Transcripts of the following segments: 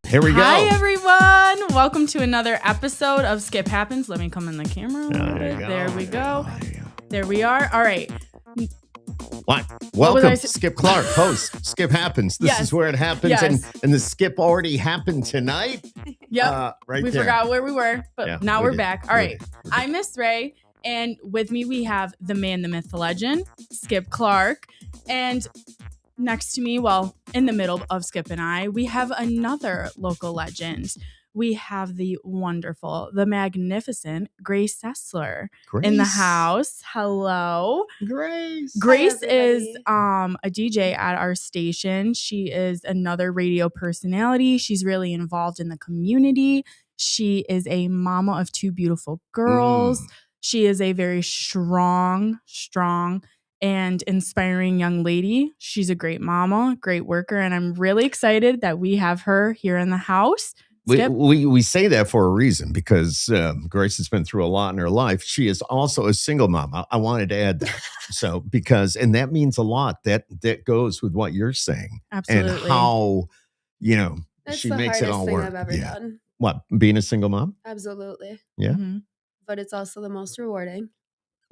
Here we go. Hi, everyone. Welcome to another episode of Skip Happens. Let me come in the camera a little bit. There we go. There we are. All right. What? Welcome, Skip Clark, host. Skip Happens. This is where it happens. And the skip already happened tonight. Yep. We forgot where we were, but now we're back. All right. I'm Miss Ray, and with me we have the man, the myth, the legend, Skip Clark. And next to me, well, in the middle of Skip and I, we have another local legend. We have the wonderful, the magnificent Grace Sessler in the house. Hello. Grace. Grace is a DJ at our station. She is another radio personality. She's really involved in the community. She is a mama of two beautiful girls. She is a very strong and inspiring young lady. She's a great mama, great worker, and I'm really excited that we have her here in the house. We say that for a reason, because Grace has been through a lot in her life. She is also a single mom. I wanted to add that. And that means a lot. That goes with what you're saying. Absolutely. And how, That's she the makes it all hardest thing work. I've ever done. What, being a single mom? Absolutely. Yeah. Mm-hmm. But it's also the most rewarding.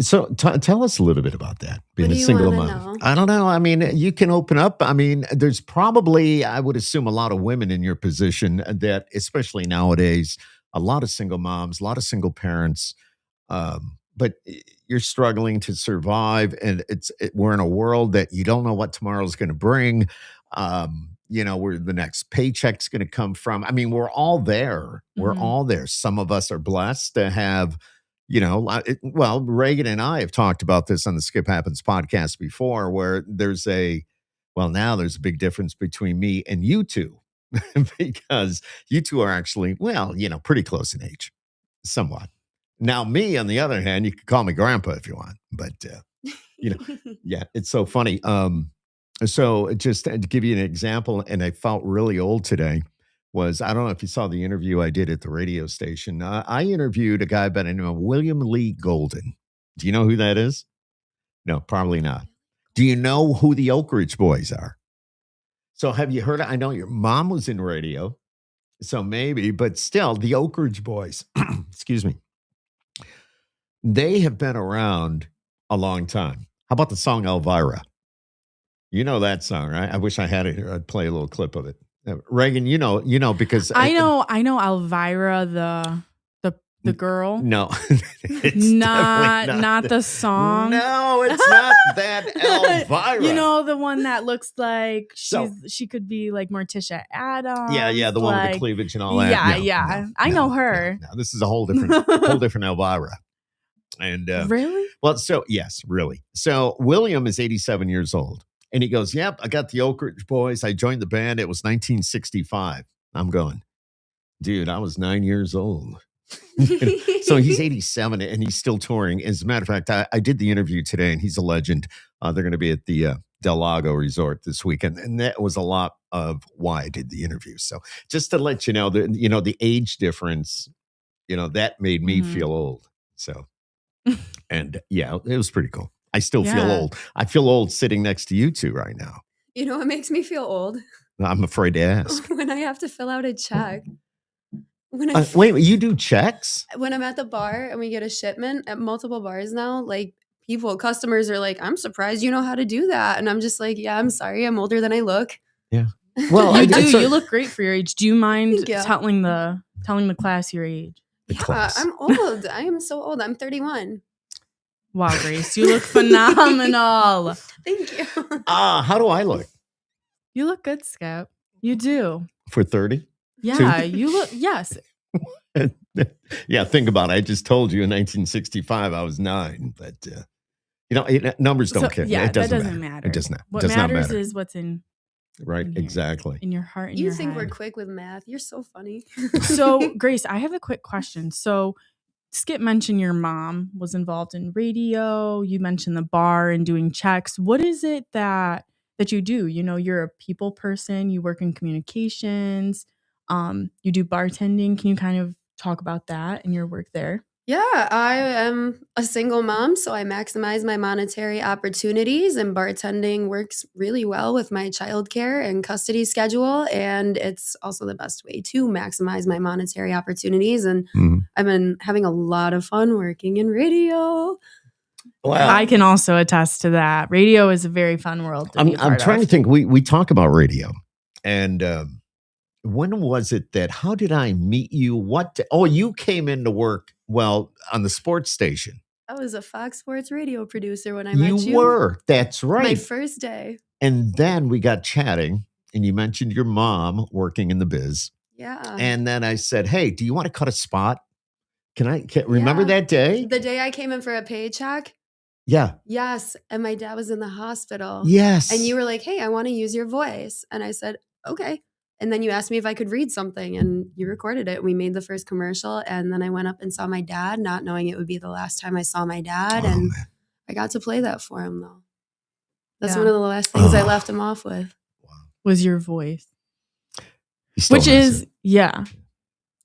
So tell us a little bit about that, being a single mom. Know? I don't know. I mean, you can open up. I mean, there's probably, I would assume, a lot of women in your position that, especially nowadays, a lot of single moms, a lot of single parents, but you're struggling to survive. And we're in a world that you don't know what tomorrow's going to bring. Where the next paycheck's going to come from. I mean, we're all there. We're all there. Some of us are blessed to have, Reagan and I have talked about this on the Skip Happens podcast before, where there's a big difference between me and you two, because you two are actually, pretty close in age, somewhat. Now, me, on the other hand, you can call me grandpa if you want, but, it's so funny. So just to give you an example, and I felt really old today, I don't know if you saw the interview I did at the radio station. I interviewed a guy by the name of William Lee Golden. Do you know who that is? No, probably not. Do you know who the Oak Ridge Boys are? So have you heard? I know your mom was in radio, so maybe, but still, the Oak Ridge Boys, excuse me, they have been around a long time. How about the song Elvira? You know that song, right? I wish I had it here. I'd play a little clip of it. Reagan, because I know Elvira, the girl. No, it's not the song. No, it's not that Elvira. You know, the one that looks like she could be like Morticia Adams. Yeah, the one with the cleavage and all that. Yeah. I know her. No, this is a whole different Elvira. And really? Well, yes, really. So William is 87 years old. And he goes, yep, I got the Oak Ridge Boys. I joined the band. It was 1965. I'm going, dude, I was 9 years old. So he's 87 and he's still touring. As a matter of fact, I did the interview today, and he's a legend. They're going to be at the Del Lago Resort this weekend. And that was a lot of why I did the interview. So just to let you know, the age difference, that made me feel old. So, and it was pretty cool. I still feel old. I feel old sitting next to you two right now. You know what makes me feel old? I'm afraid to ask. When I have to fill out a check. Wait, you do checks? When I'm at the bar and we get a shipment at multiple bars now, like customers are like, I'm surprised you know how to do that. And I'm just like, yeah, I'm sorry. I'm older than I look. Yeah. Well, you do. You look great for your age. Do you mind telling the class your age? I'm old. I am so old. I'm 31. Wow, Grace, you look phenomenal. Thank you. How do I look? You look good, Skip. You do. For 30? Yeah, you look, yes. Yeah, think about it. I just told you in 1965 I was 9, but numbers don't care. Yeah, it doesn't that doesn't matter. It does not. What does matters not matter. is what's in. Right, exactly. In your heart and you your think head. We're quick with math. You're so funny. So, Grace, I have a quick question. So, Skip mentioned your mom was involved in radio. You mentioned the bar and doing checks. What is it that you do? You're a people person. You work in communications. You do bartending. Can you kind of talk about that and your work there? Yeah, I am a single mom, so I maximize my monetary opportunities, and bartending works really well with my childcare and custody schedule. And it's also the best way to maximize my monetary opportunities. And I've been having a lot of fun working in radio. Well, I can also attest to that. Radio is a very fun world to be a part I'm trying to think. We talk about radio, and when was it that? How did I meet you? You came into work on the sports station. I was a Fox Sports radio producer when I met you. You were. That's right. My first day. And then we got chatting, and you mentioned your mom working in the biz. Yeah. And then I said, "Hey, do you want to cut a spot? Can I remember that day? The day I came in for a paycheck." Yeah. Yes. And my dad was in the hospital. Yes. And you were like, "Hey, I want to use your voice." And I said, "Okay." And then you asked me if I could read something, and you recorded it. We made the first commercial, and then I went up and saw my dad, not knowing it would be the last time I saw my dad. Man. I got to play that for him, though. That's one of the last things I left him off with. Was your voice. Which is,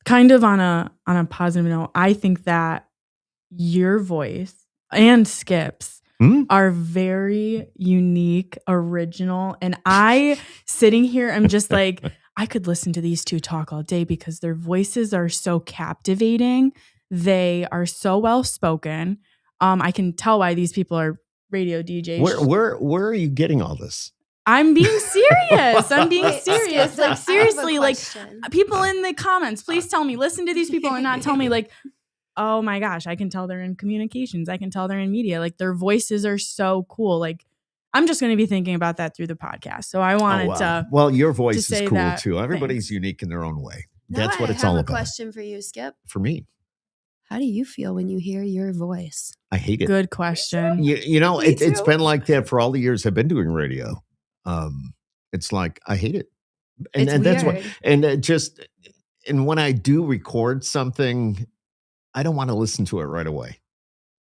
kind of on a positive note. I think that your voice and Skip's are very unique, original. And sitting here, I'm just like, I could listen to these two talk all day because their voices are so captivating. They are so well spoken. I can tell why these people are radio DJs. Where are you getting all this? I'm being serious. I'm being serious. Like, seriously, like, people in the comments, please tell me, listen to these people and not tell me, like, oh my gosh, I can tell they're in communications. I can tell they're in media. Like, their voices are so cool. Like, I'm just going to be thinking about that through the podcast. So I wanted to. Well, your voice is cool too. Everybody's unique in their own way. That's what it's all about. I have a question for you, Skip. For me. How do you feel when you hear your voice? I hate it. Good question. It's been like that for all the years I've been doing radio. It's like, I hate it. And that's what, and when I do record something, I don't want to listen to it right away.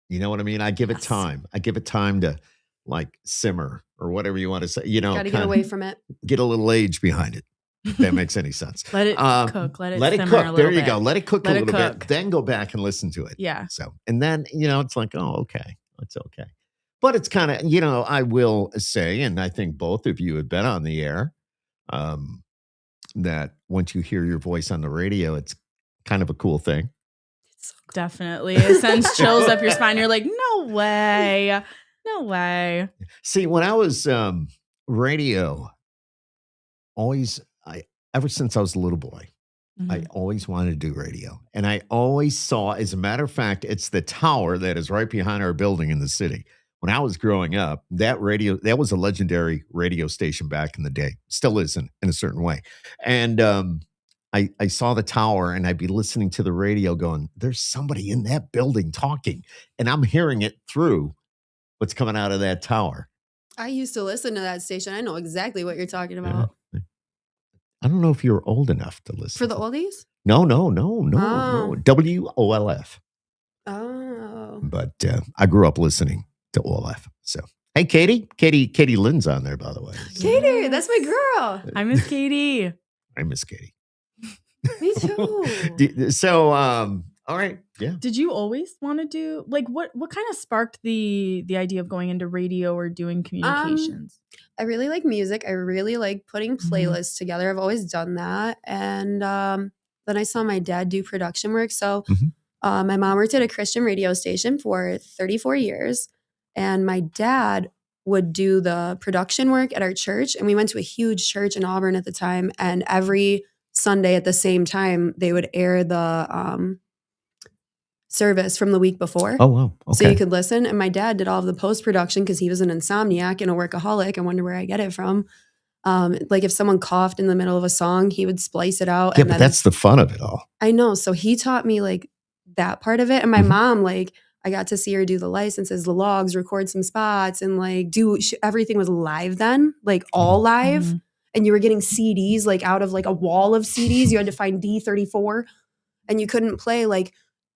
You know what I mean? I give it time. I give it time to like simmer or whatever you want to say, got to get away from it. Get a little age behind it. If that makes any sense. Let it cook. Let it cook. A little there you bit. go. Let it cook a little bit. Then go back and listen to it. Yeah. So, and then, it's like, oh, okay. It's okay. But it's kind of, I will say, and I think both of you have been on the air, that once you hear your voice on the radio, it's kind of a cool thing. Definitely. It sends chills up your spine. You're like, no way. No way. See, when I was radio, ever since I was a little boy, I always wanted to do radio. And I always saw, as a matter of fact, it's the tower that is right behind our building in the city. When I was growing up, that was a legendary radio station back in the day. Still is in a certain way. And I saw the tower, and I'd be listening to the radio going, there's somebody in that building talking. And I'm hearing it through what's coming out of that tower. I used to listen to that station. I know exactly what you're talking about. Yeah. I don't know if you're old enough to listen. For the oldies? No. WOLF. Oh. But I grew up listening to OLF. So, hey, Katie Lynn's on there, by the way. So. Katie, that's my girl. I miss Katie. I miss Katie. Me too. So, all right. Yeah. Did you always want to do, like, what kind of sparked the idea of going into radio or doing communications? I really like music. I really like putting playlists together. I've always done that. And then I saw my dad do production work. So my mom worked at a Christian radio station for 34 years. And my dad would do the production work at our church. And we went to a huge church in Auburn at the time. And every Sunday at the same time, they would air the service from the week before. Oh, wow. Okay. So you could listen. And my dad did all of the post-production because he was an insomniac and a workaholic. I wonder where I get it from. Like if someone coughed in the middle of a song, he would splice it out. Yeah, but that's the fun of it all. I know. So he taught me like that part of it. And my mom, like, I got to see her do the licenses, the logs, record some spots, and like everything was live then, like all live. And you were getting CDs like out of like a wall of CDs. You had to find D34, and you couldn't play like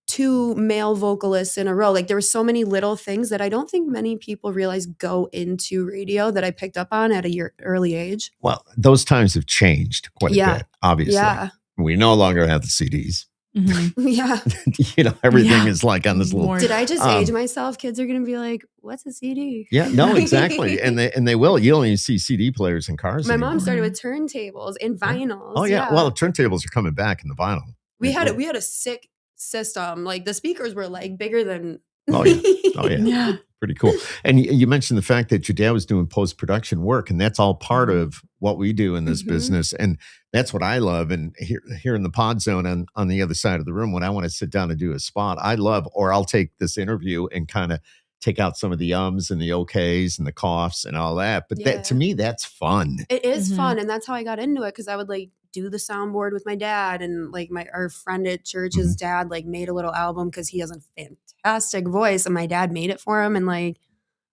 2 male vocalists in a row. Like there were so many little things that I don't think many people realize go into radio that I picked up on at a early age. Well, those times have changed quite a bit, obviously. Yeah. We no longer have the CDs. Mm-hmm. Yeah. Everything is like on this little. Did I just age myself? Kids are going to be like, what's a CD? Yeah, no, exactly. And they will. You don't even see CD players in cars My anymore. mom started with turntables and vinyls. Oh, yeah. Well, the turntables are coming back in the vinyl. We had a sick system. Like the speakers were like bigger than. Oh, yeah. Pretty cool. And you mentioned the fact that your dad was doing post-production work, and that's all part of what we do in this business. And that's what I love. And here in the pod zone on the other side of the room, when I want to sit down and do a spot, I love, or I'll take this interview and kind of take out some of the ums and the okays and the coughs and all that. But that, to me, that's fun. It is fun. And that's how I got into it, because I would like do the soundboard with my dad, and like our friend at church, his dad like made a little album because he has a fantastic voice, and my dad made it for him, and like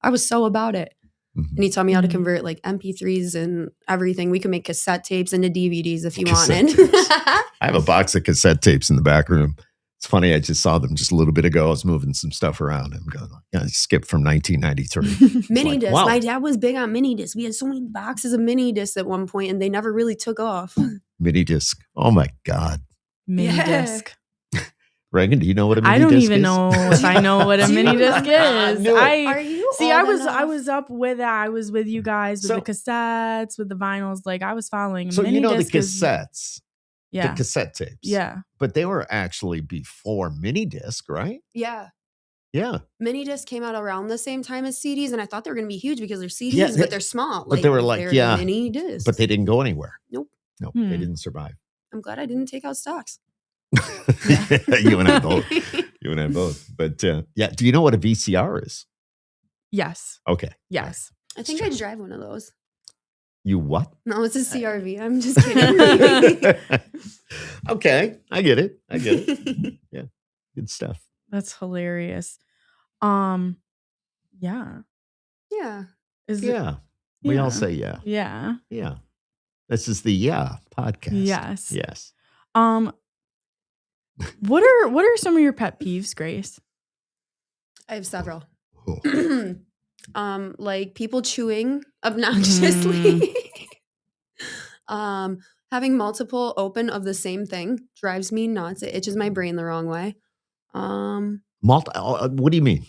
I was so about it. And he taught me how to convert like MP3s and everything. We can make cassette tapes into DVDs if you wanted. I have a box of cassette tapes in the back room. It's funny, I just saw them just a little bit ago. I was moving some stuff around and going, I skipped from 1993. Mini disc. Wow. My dad was big on mini disc. We had so many boxes of mini discs at one point, and they never really took off. Mini disc. Oh my God. Mini disc. Reagan, do you know what a mini disc is? I don't even know if I know what a mini disc is. Are you? See, I was up with that. I was with you guys with the cassettes, with the vinyls. Like I was following. So mini you know the disc cassettes. Yeah. The cassette tapes. Yeah. But they were actually before mini disc, right? Yeah. Yeah. Mini disc came out around the same time as CDs, and I thought they were going to be huge because they're CDs, but they're small. But they were like, mini discs. But they didn't go anywhere. Nope. They didn't survive. I'm glad I didn't take out stocks. You and I both. But do you know what a VCR is? Yes. Okay. Yes. I think I drive one of those. You what? No, it's a CRV. I'm just kidding. Okay. I get it. Yeah. Good stuff. That's hilarious. Yeah. Yeah. We all say yeah. Yeah. Yeah. This is the podcast. Yes. What are some of your pet peeves, Grace? I have several. Like people chewing obnoxiously. Having multiple open of the same thing drives me nuts. It itches my brain the wrong way. What do you mean?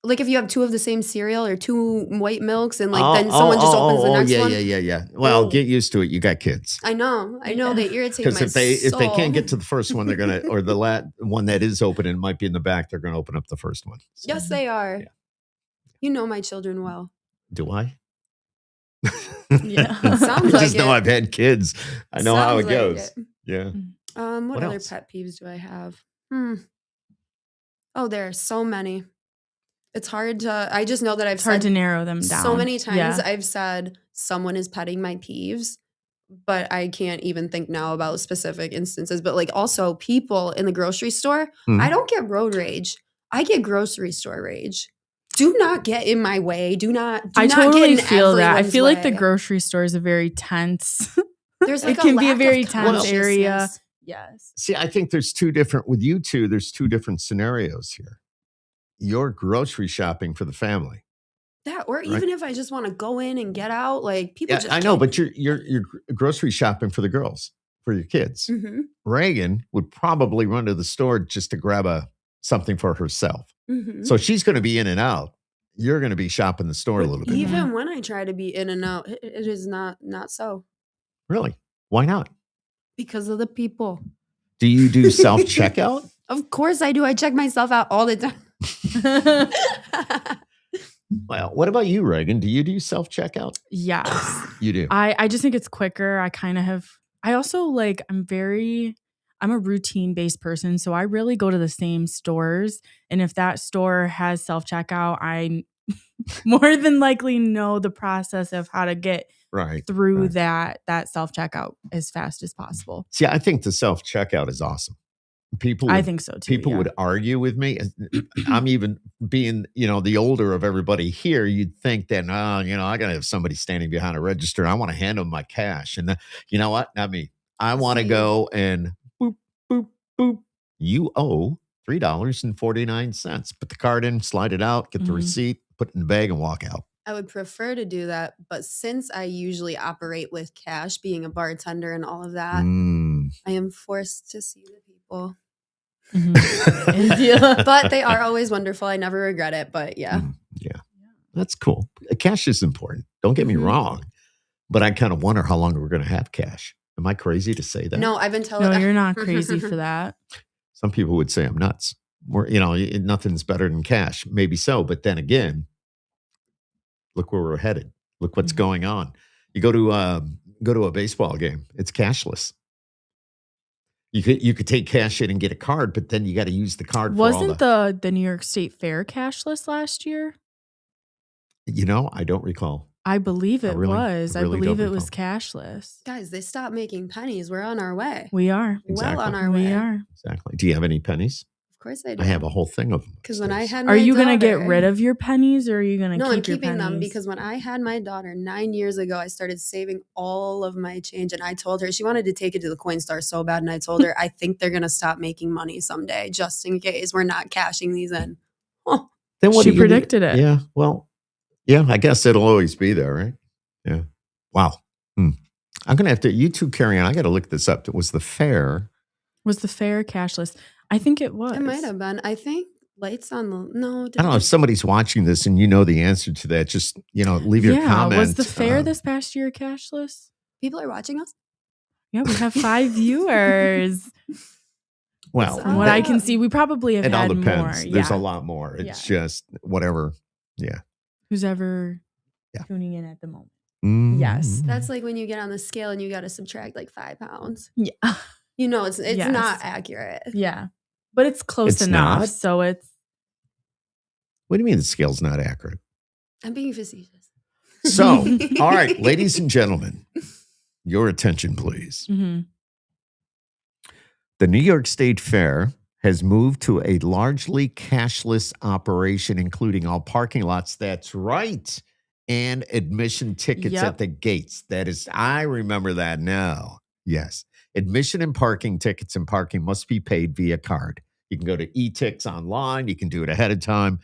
Like if you have two of the same cereal or two white milks, and like then someone just opens the next one. Yeah. Well, get used to it. You got kids. I know. They irritate my Because if they can't get to the first one, they're gonna, or the one that is open and might be in the back, they're gonna open up the first one. So, yes, they are. Yeah. You know my children well. Do I? Yeah, I just know I've had kids. I know how it goes. Yeah. What other pet peeves do I have? Oh, there are so many. It's hard to. I just know that I've hard to narrow them down. So many times I've said someone is petting my peeves, but I can't even think now about specific instances. But like also people in the grocery store, I don't get road rage. I get grocery store rage. Do not get in my way. I totally feel that. I feel like the grocery store is a very tense. There's like it can be a very tense area. Yes. See, I think there's two different scenarios here. You're grocery shopping for the family. That, or even if I just want to go in and get out, like people just. I know, but you're grocery shopping for the girls, for your kids. Reagan would probably run to the store just to grab something for herself. So she's going to be in and out. You're going to be shopping the store a little bit. Even when I try to be in and out, it is not so. Really? Why not? Because of the people. Do you do self-checkout? Of course I do. I check myself out all the time. Well, what about you, Reagan? Do you do self-checkout? Yes. You do? I just think it's quicker. I also like, I'm a routine-based person, so I really go to the same stores. And if that store has self-checkout, I more than likely know the process of how to get through that self-checkout as fast as possible. See, I think the self-checkout is awesome. I think so too. People would argue with me. I'm even being, the older of everybody here. You'd think that, I got to have somebody standing behind a register. I want to hand them my cash. And you know what? Not me. I want to go and boop, boop, boop. You owe $3.49. Put the card in, slide it out, get the receipt, put it in the bag, and walk out. I would prefer to do that, but since I usually operate with cash, being a bartender and all of that, I am forced to see the people. But they are always wonderful. I never regret it. But yeah. Yeah. That's cool. Cash is important. Don't get me wrong. But I kind of wonder how long we're going to have cash. Am I crazy to say that? No, I've been told. No, you're not crazy for that. Some people would say I'm nuts. Nothing's better than cash. Maybe so. But then again, look where we're headed. Look what's going on. You go to a baseball game. It's cashless. You could take cash in and get a card, but then you got to use the card. Wasn't the New York State Fair cashless last year? I don't recall. I believe it was. I believe it was cashless. Guys, they stopped making pennies. We're on our way. We are. Well on our way. We are. Exactly. Do you have any pennies? Of course I do. I have a whole thing of them. Because when I had Are you going to get rid of your pennies or are you going to keep your pennies? No, I'm keeping them because when I had my daughter 9 years ago, I started saving all of my change. And I told her, she wanted to take it to the coin store so bad. And I told her, I think they're going to stop making money someday, just in case we're not cashing these in. Oh. Then what she predicted it. Yeah. Well, yeah, I guess it'll always be there, right? Yeah. Wow. I'm going to have to, you two carry on. I got to look this up. Was the fair cashless? I think it was. It might have been. I think lights on the, no. I don't know if somebody's watching this and you know the answer to that. Just, leave your comment. Was the fair this past year cashless? People are watching us? Yeah, we have 5 viewers. Well, from what I can see, we probably have had more. There's a lot more. It's just whatever. Yeah. Who's ever tuning in at the moment. Yes. That's like when you get on the scale and you got to subtract like 5 pounds. Yeah. It's not accurate. Yeah. But it's close enough. Not? So it's. What do you mean the scale's not accurate? I'm being facetious. So, all right, ladies and gentlemen, your attention, please. The New York State Fair has moved to a largely cashless operation, including all parking lots. That's right. And admission tickets at the gates. That is, I remember that now. Yes. Admission and parking tickets and parking must be paid via card. You can go to eTix online. You can do it ahead of time.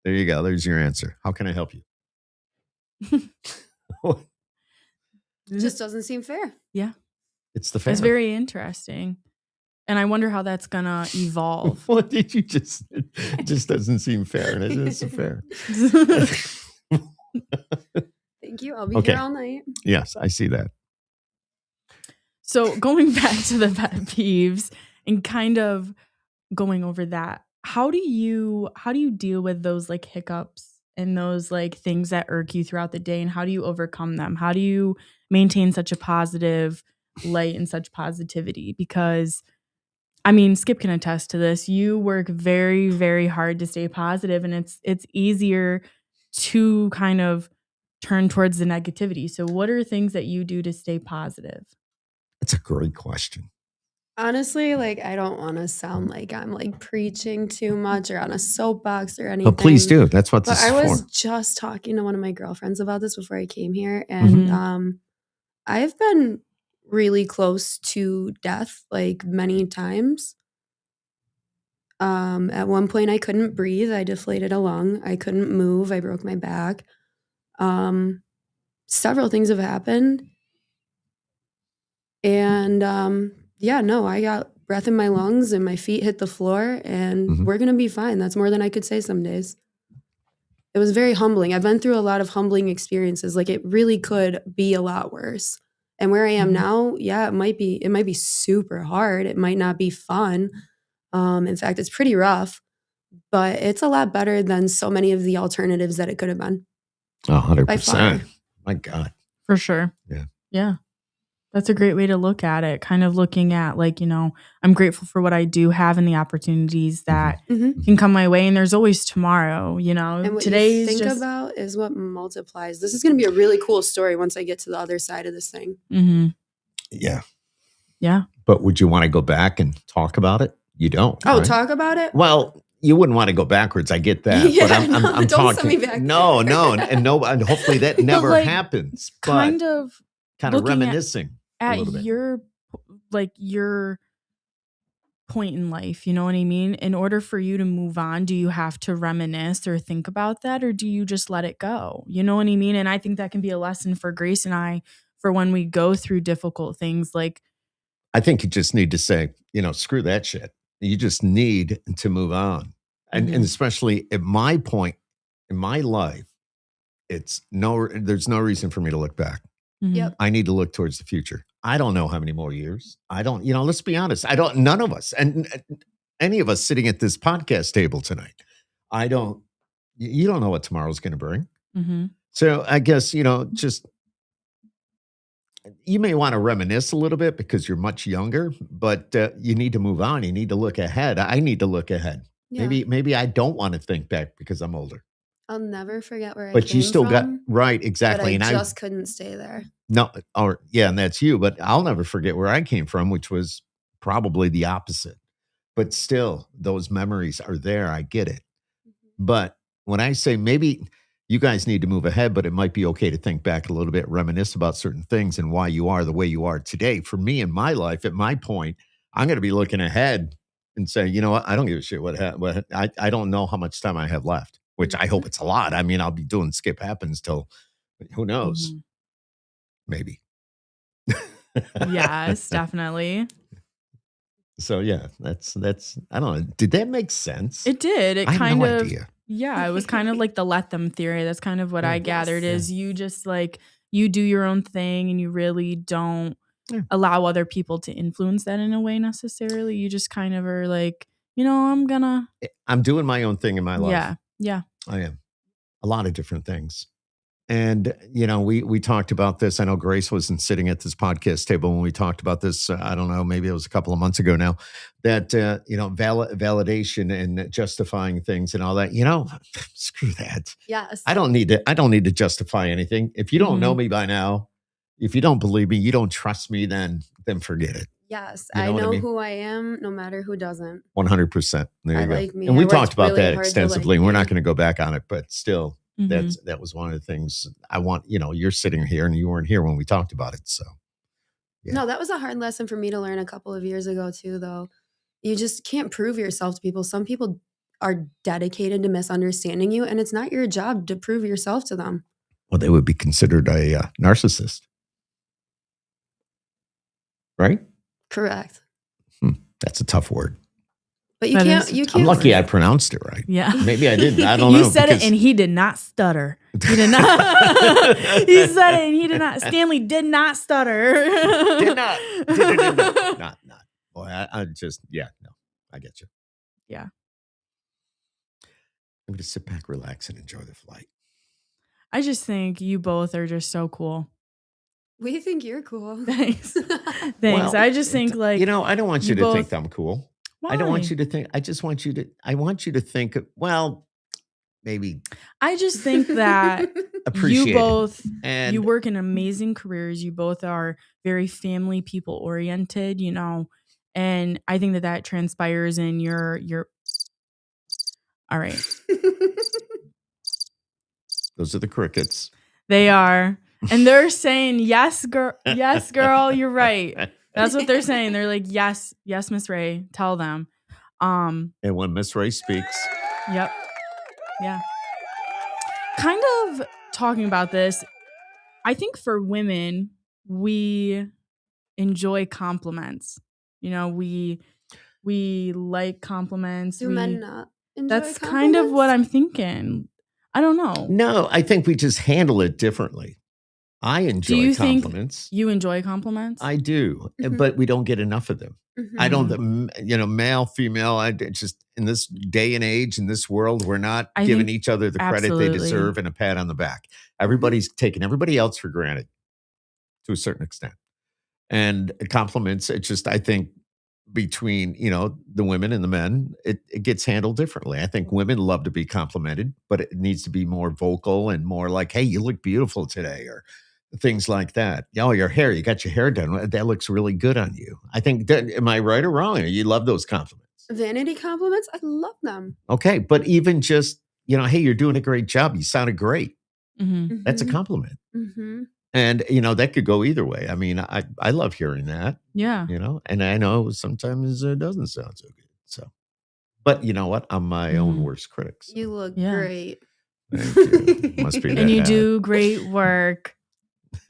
There you go. There's your answer. How can I help you? It just doesn't seem fair. Yeah. It's the fair. It's very interesting. And I wonder how that's going to evolve. What did you just, it just doesn't seem fair. And it is fair. Thank you. I'll be here all night. Yes, I see that. So going back to the pet peeves and kind of going over that, how do you deal with those like hiccups and those like things that irk you throughout the day, and how do you overcome them? How do you maintain such a positive light and such positivity? Because I mean, Skip can attest to this. You work very, very hard to stay positive, and it's easier to kind of turn towards the negativity. So what are things that you do to stay positive? That's a great question. Honestly, like, I don't want to sound like I'm like preaching too much or on a soapbox or anything. But please do. That's what this is for. I was just talking to one of my girlfriends about this before I came here. And I've been really close to death like many times. At one point I couldn't breathe. I deflated a lung. I couldn't move. I broke my back. Several things have happened. And I got breath in my lungs and my feet hit the floor, and we're going to be fine. That's more than I could say some days. It was very humbling. I've been through a lot of humbling experiences. Like, it really could be a lot worse. And where I am now, it might be super hard. It might not be fun. In fact, it's pretty rough, but it's a lot better than so many of the alternatives that it could have been. 100%. My God. For sure. Yeah. Yeah. That's a great way to look at it. Kind of looking at like, I'm grateful for what I do have and the opportunities that can come my way. And there's always tomorrow, And what you think about is what multiplies. This is going to be a really cool story once I get to the other side of this thing. Yeah. Yeah. But would you want to go back and talk about it? You don't. Oh, right? Talk about it? Well, you wouldn't want to go backwards. I get that. Yeah, but I'm don't talking. send me back. No. And hopefully that never happens. But kind of reminiscing at your point in life, you know what I mean? In order for you to move on, do you have to reminisce or think about that, or do you just let it go? You know what I mean? And I think that can be a lesson for Grace and I for when we go through difficult things. Like, I think you just need to say, screw that shit. You just need to move on. And especially at my point in my life, there's no reason for me to look back. Yep. I need to look towards the future. I don't know how many more years. I don't, let's be honest. None of us, and any of us sitting at this podcast table tonight, you don't know what tomorrow's going to bring. So I guess, just, you may want to reminisce a little bit because you're much younger, but you need to move on. You need to look ahead. I need to look ahead. Yeah. Maybe I don't want to think back because I'm older. I'll never forget where I came from. But you still got, right, exactly. But I just couldn't stay there. No, and that's you. But I'll never forget where I came from, which was probably the opposite. But still, those memories are there. I get it. But when I say maybe you guys need to move ahead, but it might be okay to think back a little bit, reminisce about certain things and why you are the way you are today. For me in my life, at my point, I'm going to be looking ahead and saying, you know what? I don't give a shit what I don't know how much time I have left, which I hope it's a lot. I mean, I'll be doing Skip Happens till who knows? Maybe. Yes, definitely. So yeah, that's I don't know. Did that make sense? It did. It I kind have no of idea. Yeah, it was kind of like the let them theory. That's kind of what I gathered is you just like you do your own thing and you really don't allow other people to influence that in a way necessarily. You just kind of are like, I'm doing my own thing in my life. Yeah. I am. A lot of different things. And, we talked about this. I know Grace wasn't sitting at this podcast table when we talked about this. I don't know, maybe it was a couple of months ago now, that, validation and justifying things and all that, screw that. Yes. I don't need to justify anything. If you don't know me by now, if you don't believe me, you don't trust me, then forget it. Yes. I know who I am, no matter who doesn't. 100%. There you go. Like me. And we talked about that extensively, and we're not going to go back on it, but still. That was one of the things I want, you're sitting here and you weren't here when we talked about it. So, yeah. No, that was a hard lesson for me to learn a couple of years ago too, though. You just can't prove yourself to people. Some people are dedicated to misunderstanding you, and it's not your job to prove yourself to them. Well, they would be considered a narcissist. Right? Correct. That's a tough word. But you can't. I'm lucky I pronounced it right. Yeah. Maybe I didn't. I don't know. You said it and he did not stutter. He did not. He said it and he did not. Stanley did not stutter. Did not. Not. Boy, I just, no. I get you. Yeah. I'm going to sit back, relax, and enjoy the flight. I just think you both are just so cool. We think you're cool. Thanks. Well, I just think like. I don't want you to think I'm cool. Why? I don't want you to think. I want you to think. Well, maybe. I just think that appreciate you both. And you work in amazing careers. You both are very family people oriented. And I think that transpires in your. All right. Those are the crickets. They are, and they're saying yes, girl. Yes, girl. You're right. That's what they're saying. They're like, yes, Miss Ray, tell them. And when Miss Ray speaks. Yep. Yeah. Kind of talking about this, I think for women, we enjoy compliments. We like compliments. Do men not enjoy That's compliments? kind of what I'm thinking. I don't know. No, I think we just handle it differently. I enjoy compliments. You enjoy compliments? I do, but we don't get enough of them. I don't, male, female, I just, in this day and age, in this world, we're not giving each other the credit they deserve and a pat on the back. Everybody's taking everybody else for granted to a certain extent. And compliments, it's just, I think, between, the women and the men, it gets handled differently. I think women love to be complimented, but it needs to be more vocal and more like, hey, you look beautiful today, or things like that. Oh, your hair, you got your hair done. That looks really good on you. I think, am I right or wrong? You love those compliments. Vanity compliments? I love them. Okay. But even just, hey, you're doing a great job. You sounded great. Mm-hmm. That's a compliment. Mm-hmm. And, that could go either way. I mean, I love hearing that. Yeah. And I know sometimes it doesn't sound so good. So, but you know what? I'm my own worst critic. So. You look great. Thank you. Must be that. And you do great work.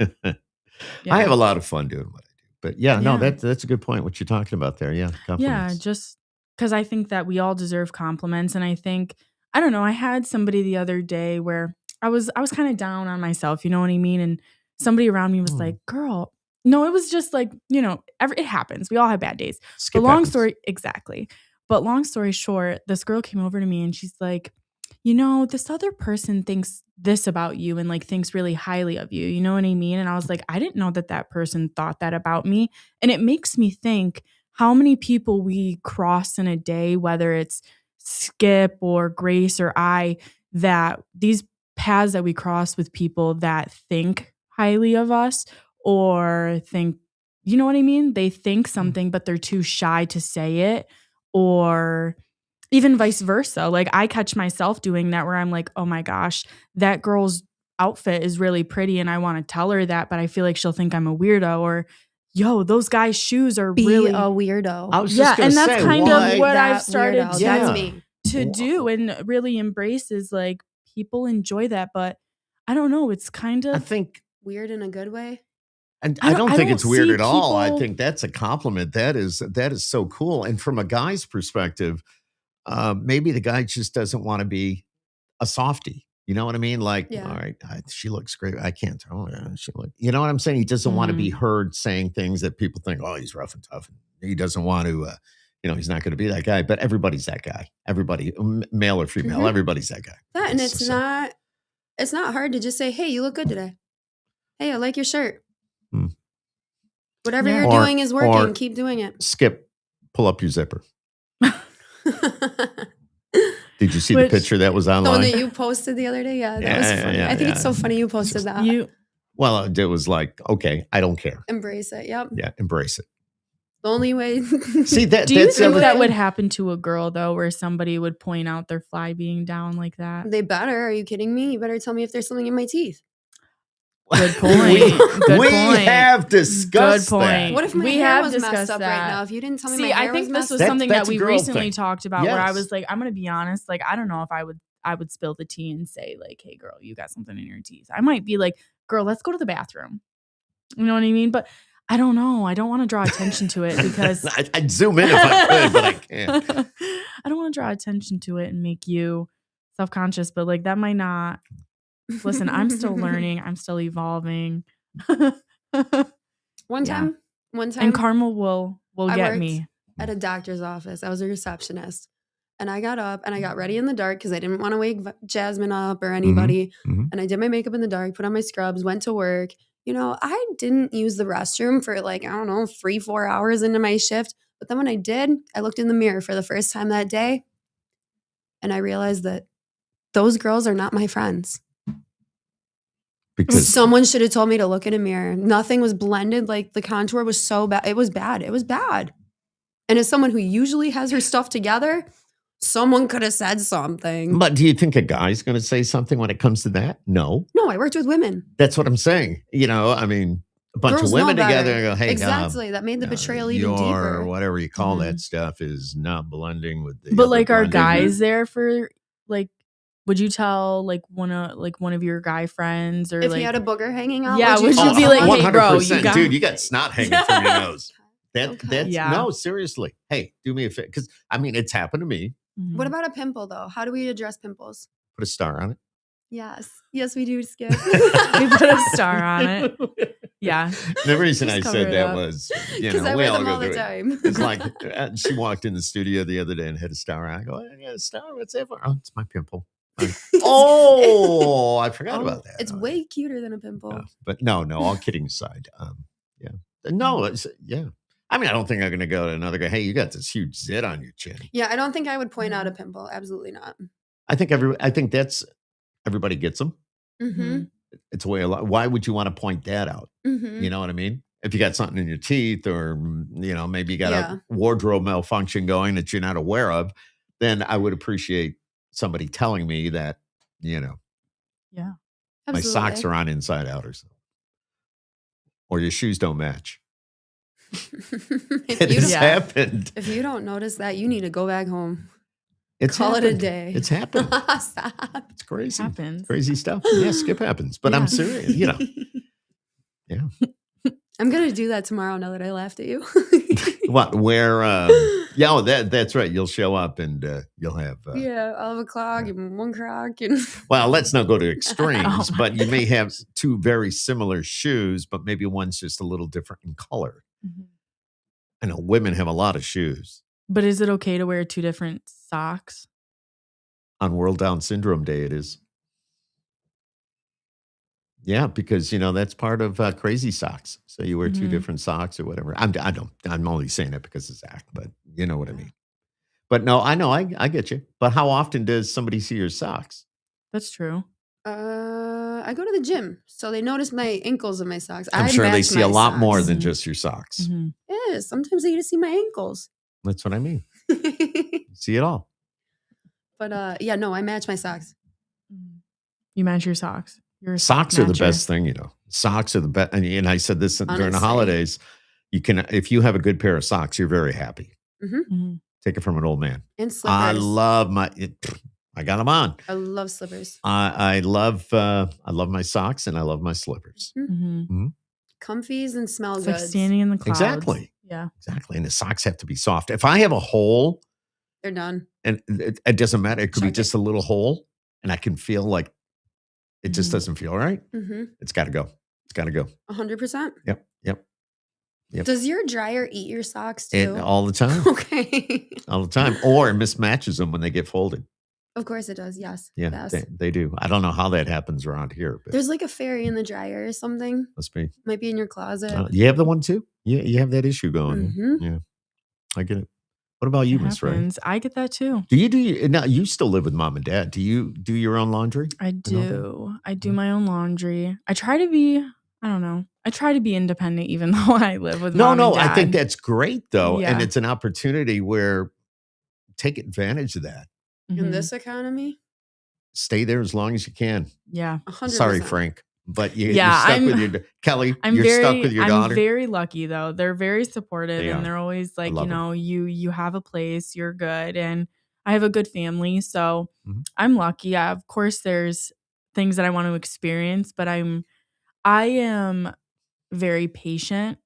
I have a lot of fun doing what I do. But no, that's a good point. What you're talking about there. Yeah. Yeah. Just because I think that we all deserve compliments. And I think, I don't know, I had somebody the other day where I was kind of down on myself, you know what I mean? And somebody around me was like, girl, no, it was just like, you know, it happens. We all have bad days. Skip but long happens. story, exactly. But long story short, this girl came over to me and she's like, you know, this other person thinks this about you and like thinks really highly of you. You know what I mean? And I was like, I didn't know that person thought that about me. And it makes me think how many people we cross in a day, whether it's Skip or Grace or I, that these paths that we cross with people that think highly of us or think, you know what I mean? They think something, but they're too shy to say it, or even vice versa. Like I catch myself doing that where I'm like, oh my gosh, that girl's outfit is really pretty and I want to tell her that, but I feel like she'll think I'm a weirdo, or yo, those guys' shoes are really a weirdo. I was just gonna and that's say, kind of what I've started That's me. to do and really embrace is like people enjoy that, but I don't know. It's kind of, I think, weird in a good way. and I don't think it's weird at all. I people- think that's a compliment. That is so cool. And from a guy's perspective, maybe the guy just doesn't want to be a softie. You know what I mean? Like, Yeah. all right, she looks great. I can't tell her. You know what I'm saying? He doesn't want to be heard saying things that people think, oh, he's rough and tough. And he doesn't want to, he's not going to be that guy. But everybody's that guy. Everybody, male or female, everybody's that guy. Yeah, and it's not hard to just say, hey, you look good today. Hey, I like your shirt. Whatever you're doing is working. Keep doing it. Skip, pull up your zipper. Did you see the picture that was online? The one that you posted the other day? Yeah, that was funny. I think it's so funny you posted that. Well, it was like, okay, I don't care. Embrace it. Yep. Yeah, embrace it. The only way. See, do you think that would happen to a girl, though, where somebody would point out their fly being down like that? They better. Are you kidding me? You better tell me if there's something in my teeth. Good point. We have discussed that. What if my hair was messed up right now? If you didn't tell me my hair was messed up? this was something that we recently talked about where I was like, I'm going to be honest. Like, I don't know if I would spill the tea and say like, hey, girl, you got something in your teeth. I might be like, girl, let's go to the bathroom. You know what I mean? But I don't know. I don't want to draw attention to it because I'd zoom in if I could, but I can't. I don't want to draw attention to it and make you self-conscious, but like that might not. Listen, I'm still learning. I'm still evolving. One time. And Karma will get me. At a doctor's office. I was a receptionist. And I got up and I got ready in the dark because I didn't want to wake Jasmine up or anybody. And I did my makeup in the dark, put on my scrubs, went to work. You know, I didn't use the restroom for like, I don't know, 3-4 hours into my shift. But then when I did, I looked in the mirror for the first time that day. And I realized that those girls are not my friends. Because someone should have told me to look in a mirror. Nothing was blended. Like the contour was so bad. It was bad. It was bad. And as someone who usually has her stuff together, someone could have said something. But do you think a guy's going to say something when it comes to that? No. No, I worked with women. That's what I'm saying. You know, I mean, a bunch of women together and go, hey, exactly. That made the betrayal even deeper. Or whatever you call that stuff is not blending with the. But like, are guys there for like? Would you tell like one of your guy friends or if like he had a booger hanging out? Yeah, would you be like, hey, bro, dude, you got snot hanging from your nose. No, seriously. Hey, do me a favor, because I mean, it's happened to me. What about a pimple though? How do we address pimples? Put a star on it. Yes, we do, Skip. We put a star on it. Yeah. The reason I said that was, you know, we all go through it. It's like she walked in the studio the other day and had a star on. I go, I got a star. What's that for? Oh, it's my pimple. I forgot about that. It's way cuter than a pimple. But no, all kidding aside. No, I mean, I don't think I'm going to go to another guy. Hey, you got this huge zit on your chin. Yeah, I don't think I would point out a pimple. Absolutely not. I think that's everybody gets them. It's a way a lot. Why would you want to point that out? You know what I mean? If you got something in your teeth, or you know, maybe you got a wardrobe malfunction going that you're not aware of, then I would appreciate somebody telling me that, you know, my socks are on inside out or something, or your shoes don't match. It has happened. If you don't notice that, you need to go back home. Call it a day. It's happened. Stop. It's crazy. It happens. Crazy stuff. Yeah, Skip happens. But I'm serious, you know. Yeah. I'm going to do that tomorrow now that I laughed at you. What? Wear Yeah, that's right. You'll show up and you'll have I'll have a clog and one crock and well, let's not go to extremes, but you may have two very similar shoes, but maybe one's just a little different in color. Mm-hmm. I know women have a lot of shoes. But is it okay to wear two different socks? On World Down Syndrome Day, it is. Yeah, because that's part of crazy socks. So you wear two different socks or whatever. I'm only saying it because of Zach, but you know what I mean. But no, I know, I get you. But how often does somebody see your socks? That's true. I go to the gym, so they notice my ankles and my socks. I'm sure they see a lot more than just your socks. Mm-hmm. Yeah, sometimes they get to see my ankles. That's what I mean. See it all. But I match my socks. You match your socks. Socks are the best thing, Socks are the best. And I said this during the holidays. You can, if you have a good pair of socks, you're very happy. Mm-hmm. Take it from an old man. And slippers. I got them on. I love slippers. I love my socks and I love my slippers. Mm-hmm. Mm-hmm. Comfies and smell good. Like standing in the clouds. Exactly. Yeah. Exactly. And the socks have to be soft. If I have a hole, they're done. And it doesn't matter. It could be just a little hole, and I can feel like it just doesn't feel right. Mm-hmm. It's got to go. It's got to go. 100%. Yep. Does your dryer eat your socks too? All the time. Okay. All the time. Or it mismatches them when they get folded. Of course it does. Yes. Yeah, they do. I don't know how that happens around here. But there's like a fairy in the dryer or something. Must be. Might be in your closet. You have the one too? Yeah, you have that issue going. Mm-hmm. Yeah. I get it. What about you, Miss Ray? I get that too. Now you still live with mom and dad. Do you do your own laundry? I do. I do my own laundry. I try to be, I don't know. I try to be independent even though I live with mom and dad. I think that's great though. Yeah. And it's an opportunity where take advantage of that. In this economy? Stay there as long as you can. Yeah. 100%. Sorry, Frank. But you're stuck with your Kelly. Stuck with your daughter. I'm very lucky though. They're very supportive and they're always like, you have a place, you're good, and I have a good family, so I'm lucky. Of course, there's things that I want to experience, but I am very patient.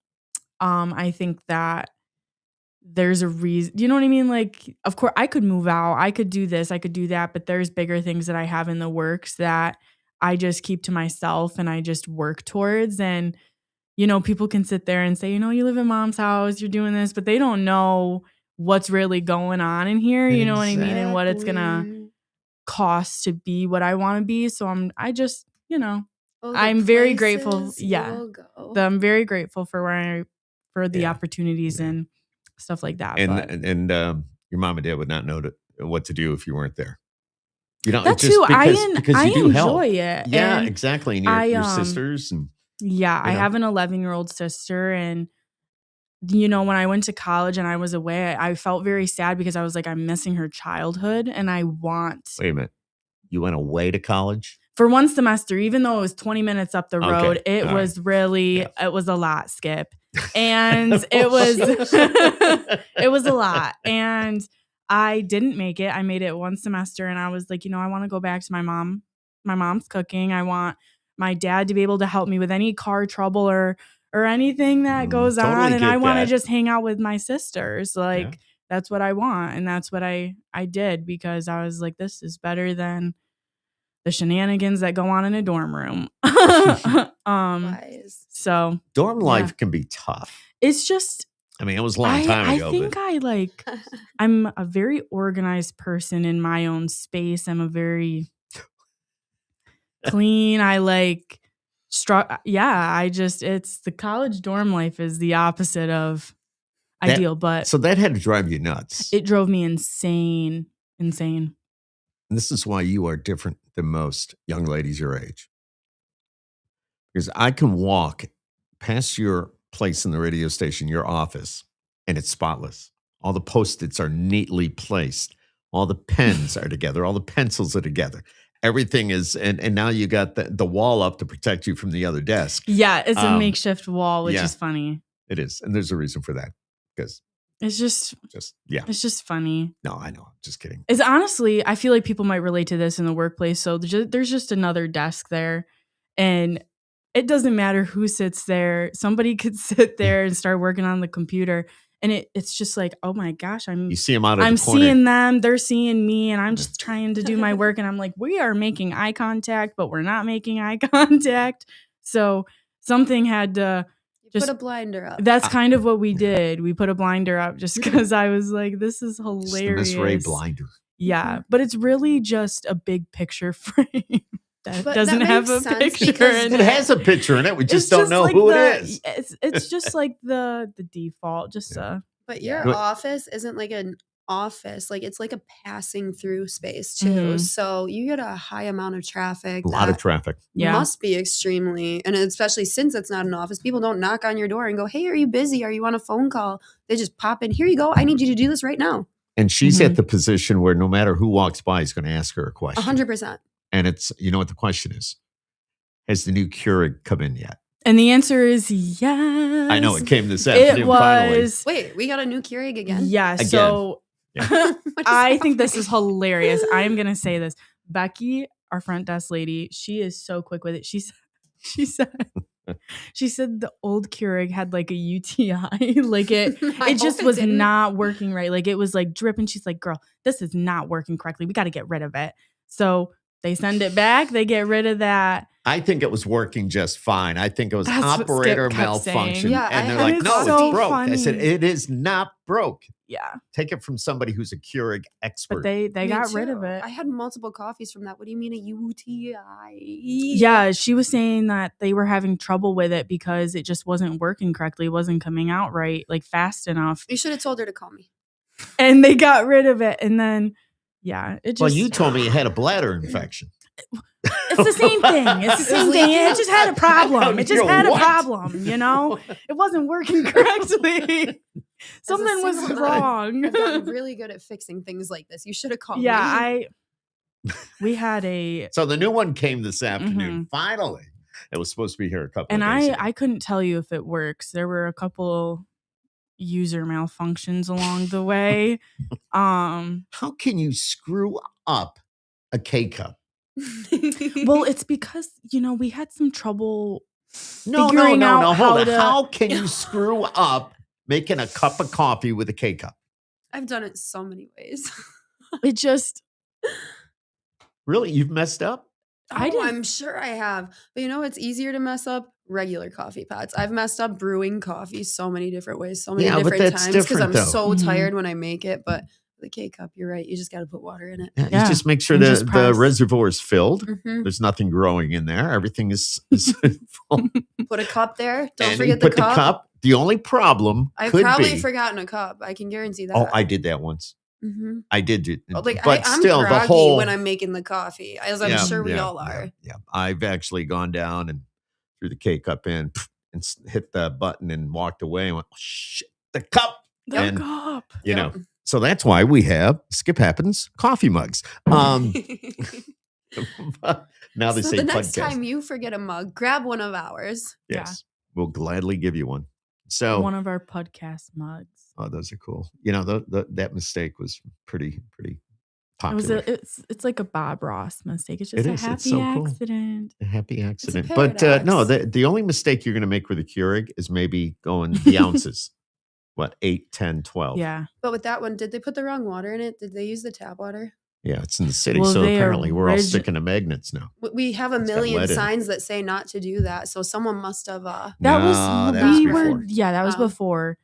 I think that there's a reason. You know what I mean? Like, of course, I could move out. I could do this. I could do that. But there's bigger things that I have in the works that I just keep to myself and I just work towards. And, people can sit there and say, you live in mom's house, you're doing this, but they don't know what's really going on in here. You know what I mean? And what it's going to cost to be what I want to be. So I'm very grateful. Yeah. I'm very grateful for the opportunities and stuff like that. And your mom and dad would not know what to do if you weren't there. That too. I enjoy it. Yeah, exactly. And your sisters. And, I have an 11-year-old sister. And, when I went to college and I was away, I felt very sad because I was like, I'm missing her childhood. And I want. Wait a minute. You went away to college? For one semester, even though it was 20 minutes up the road, it was really, it was a lot, Skip. And it was a lot. And I didn't make it. I made it one semester and I was like, I want to go back to my mom. My mom's cooking. I want my dad to be able to help me with any car trouble or anything that goes on. And I want to just hang out with my sisters. That's what I want. And that's what I did because I was like, this is better than the shenanigans that go on in a dorm room. So dorm life can be tough. It's just, it was a long time ago. I think I'm a very organized person in my own space. I'm a very clean. It's the college dorm life is the opposite of ideal. But so that had to drive you nuts. It drove me insane. And this is why you are different than most young ladies your age. Because I can walk past your place in the radio station, your office, and it's spotless. All the Post-its are neatly placed. All the pens are together. All the pencils are together. Everything is, and now you got the wall up to protect you from the other desk. Yeah, it's a makeshift wall, which is funny. It is. And there's a reason for that. Because it's just it's just funny. No, I know. Just kidding. It's honestly, I feel like people might relate to this in the workplace. So there's just another desk there. And it doesn't matter who sits there. Somebody could sit there and start working on the computer And it's just like, oh my gosh, you see them out of I'm the corner. seeing them, they're seeing me, and I'm just trying to do my work. And I'm like, we are making eye contact, but we're not making eye contact. So something had to just put a blinder up. That's kind of what we did. We put a blinder up just because I was like, this is hilarious. It's the Miss Ray blinder. Yeah, but it's really just a big picture frame. That doesn't have a picture in it. It has a picture in it. We just don't know who it is. It's just like the default. But your office isn't like an office. Like it's like a passing through space too. So you get a high amount of traffic. A lot of traffic. Must be extremely, and especially since it's not an office, people don't knock on your door and go, "Hey, are you busy? Are you on a phone call?" They just pop in. Here you go. I need you to do this right now. And she's at the position where no matter who walks by is going to ask her a question. 100%. And it's, you know what the question is? Has the new Keurig come in yet? And the answer is yes. I know it came this afternoon. It was. Finally. Wait, we got a new Keurig again? Yeah. Again. So I think this is hilarious. I'm going to say this. Becky, our front desk lady, she is so quick with it. She said the old Keurig had like a UTI. Like it just was not working right. Like it was like dripping. She's like, girl, this is not working correctly. We got to get rid of it. So they send it back. They get rid of that. I think it was working just fine. I think it was operator malfunction. Yeah, and they're like, no, so it's broke. funny. I said, it is not broke. Yeah. Take it from somebody who's a Keurig expert. But they got rid of it. I had multiple coffees from that. What do you mean a UTI? Yeah, she was saying that they were having trouble with it because it just wasn't working correctly. It wasn't coming out right, like fast enough. You should have told her to call me. And they got rid of it. And then, yeah, it just... Well, you told me you had a bladder infection. It's the same thing. It's the same thing. It just had a problem. It just had a problem, you know? It wasn't working correctly. Something was wrong. I'm really good at fixing things like this. You should have called me. Yeah, we had a... So the new one came this afternoon. Finally. It was supposed to be here a couple of days ago. I couldn't tell you if it works. There were a couple user malfunctions along the way. How can you screw up a K-cup? Well, it's because, we had some trouble No, hold on. How can you screw up making a cup of coffee with a K-cup? I've done it so many ways. It just... Really? You've messed up? I'm sure I have. But it's easier to mess up regular coffee pots. I've messed up brewing coffee so many different ways, so many different times because I'm so tired when I make it. But the K-cup, you're right. You just got to put water in it. Yeah, you just make sure the reservoir is filled. Mm-hmm. There's nothing growing in there. Everything is full. Put a cup there. Don't forget the cup. The cup. The only problem I've probably forgotten a cup. I can guarantee that. Oh, I did that once. Mm-hmm. I did do, but I'm still groggy the whole when I'm making the coffee, as I'm sure we all are. Yeah, I've actually gone down and threw the K-cup in and hit the button and walked away and went, oh, shit, the cup. So that's why we have Skip Happens coffee mugs. Now they say the next time you forget a mug, grab one of ours. Yes, we'll gladly give you one. So one of our podcast mugs. Oh, those are cool. That mistake was pretty popular. It's like a Bob Ross mistake. It's just a happy accident. Cool. A happy accident. But no, the only mistake you're going to make with a Keurig is maybe going the ounces. What, 8, 10, 12. Yeah. But with that one, did they put the wrong water in it? Did they use the tap water? Yeah, it's in the city. So apparently we're all sticking to magnets now. We have a million signs that say not to do that. So someone must have. That was before. Yeah, that was before.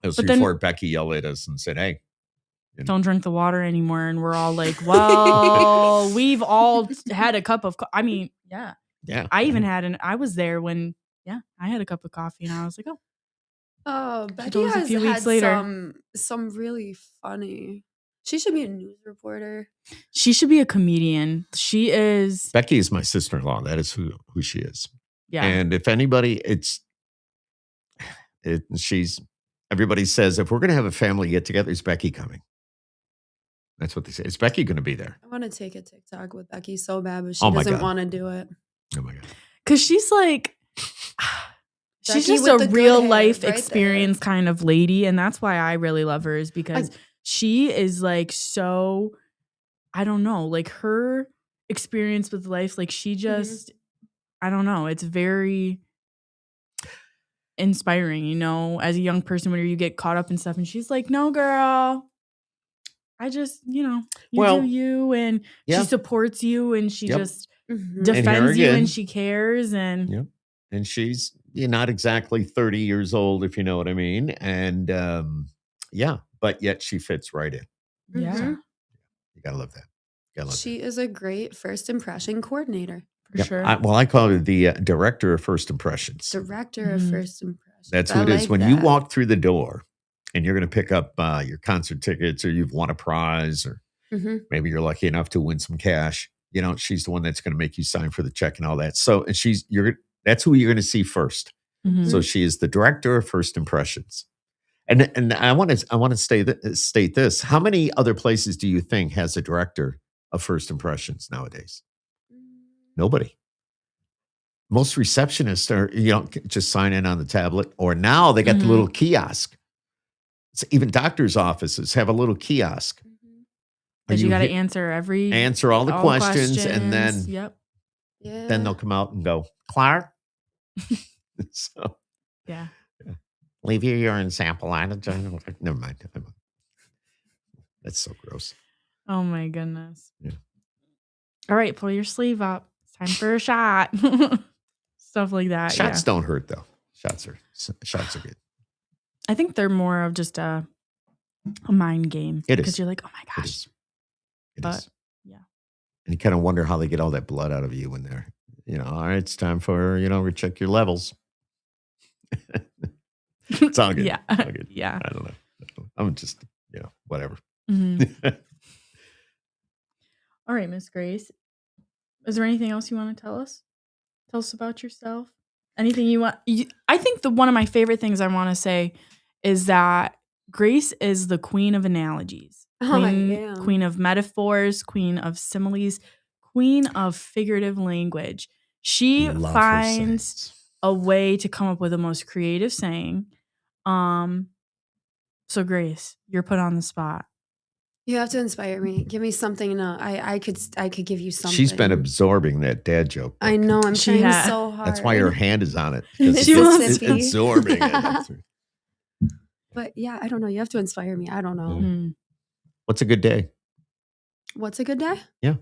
It was before Becky yelled at us and said, hey. Don't drink the water anymore. And we're all like, well, we've all had a cup of I mean, yeah. Yeah. I even had I was there when, I had a cup of coffee and I was like, oh. Oh, Becky has a few weeks later. Some really funny. She should be a news reporter. She should be a comedian. She is. Becky is my sister-in-law. That is who she is. Yeah. And if anybody, everybody says, if we're going to have a family get together, is Becky coming? That's what they say. Is Becky going to be there? I want to take a TikTok with Becky so bad, but she doesn't want to do it. Oh my God. Because she's like... She's just a real life experience kind of lady. And that's why I really love her, is because she is like so, I don't know, like her experience with life, like she just, I don't know. It's very. inspiring, you know, as a young person when you get caught up in stuff. And she's like, no, girl, I just, you know, you do you. And she supports you and she just defends you and she cares. And and she's not exactly 30 years old, if you know what I mean. And but yet she fits right in. Yeah. So, you gotta love that. She is a great first impression coordinator. For sure. I call her the director of first impressions. Director of first impressions. That's who it is. When you walk through the door and you're going to pick up your concert tickets, or you've won a prize, or maybe you're lucky enough to win some cash, she's the one that's going to make you sign for the check and all that. So, and that's who you're going to see first. So she is the director of first impressions. And I want to state this. How many other places do you think has a director of first impressions nowadays? Nobody. Most receptionists are, just sign in on the tablet, or now they got the little kiosk. Even doctors' offices have a little kiosk. But you got to answer all the questions, and then then they'll come out and go, Clark. So leave your urine sample. Never mind. That's so gross. Oh my goodness. Yeah. All right, pull your sleeve up. It's time for a shot. Stuff like that. Shots don't hurt though. Shots are good. I think they're more of just a mind game. It is. Because you're like, oh my gosh. It is. Yeah. And you kind of wonder how they get all that blood out of you when they're, all right, it's time for, recheck your levels. It's all good. Yeah. All good. Yeah. I don't know. I'm just, whatever. All right, Miss Grace. Is there anything else you want to tell us? Tell us about yourself. Anything you want? I think one of my favorite things I want to say is that Grace is the queen of analogies. Queen of metaphors, queen of similes, queen of figurative language. She finds a way to come up with the most creative saying. So Grace, you're put on the spot. You have to inspire me. Give me something. I could give you something. She's been absorbing that dad joke. I know. I'm trying so hard. That's why her hand is on it. It's absorbing it. But yeah, I don't know. You have to inspire me. I don't know. What's a good day? What's a good day? Yeah.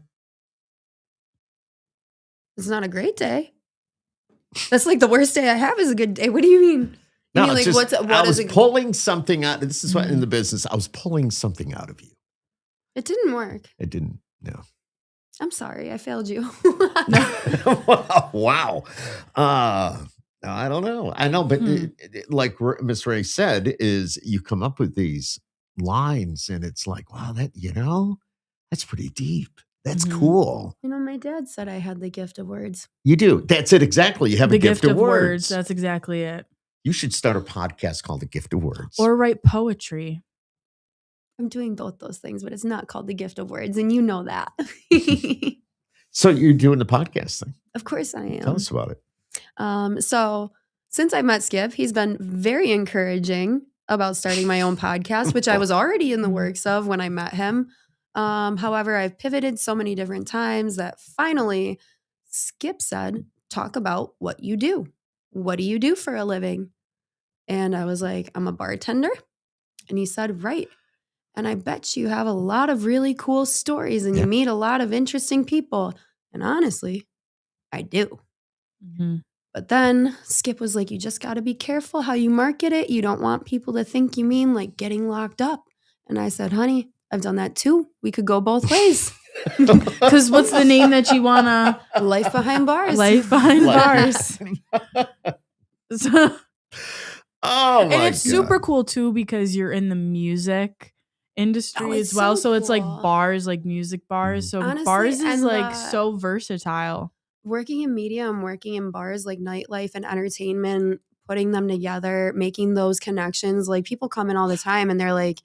It's not a great day. That's like the worst day I have is a good day. What do you mean? No, you mean like I was pulling something out. This is what in the business. I was pulling something out of you. It didn't work. It didn't. No. I'm sorry. I failed you. Wow. I don't know. I know, but like Miss Ray said, is you come up with these lines and it's like, wow, that's pretty deep. That's cool. My dad said I had the gift of words. You do. That's it. Exactly. You have a gift of words. That's exactly it. You should start a podcast called The Gift of Words. Or write poetry. I'm doing both those things, but it's not called The Gift of Words, and you know that. So you're doing the podcast thing? Of course I am. Tell us about it. So since I met Skip, he's been very encouraging about starting my own podcast, which I was already in the works of when I met him. However, I've pivoted so many different times that finally Skip said, talk about what you do. What do you do for a living? And I was like, I'm a bartender. And he said, right. And I bet you have a lot of really cool stories and you meet a lot of interesting people. And honestly, I do. But then Skip was like, you just got to be careful how you market it. You don't want people to think you mean like getting locked up. And I said, honey, I've done that too. We could go both ways. Because what's the name that you want to? Life Behind Bars. Life Behind Bars. Oh my And it's super cool too because you're in the music industry as well. So it's like bars, like music bars. So honestly, bars is like so versatile. Working in media, I'm working in bars like nightlife and entertainment, putting them together, making those connections. Like people come in all the time and they're like,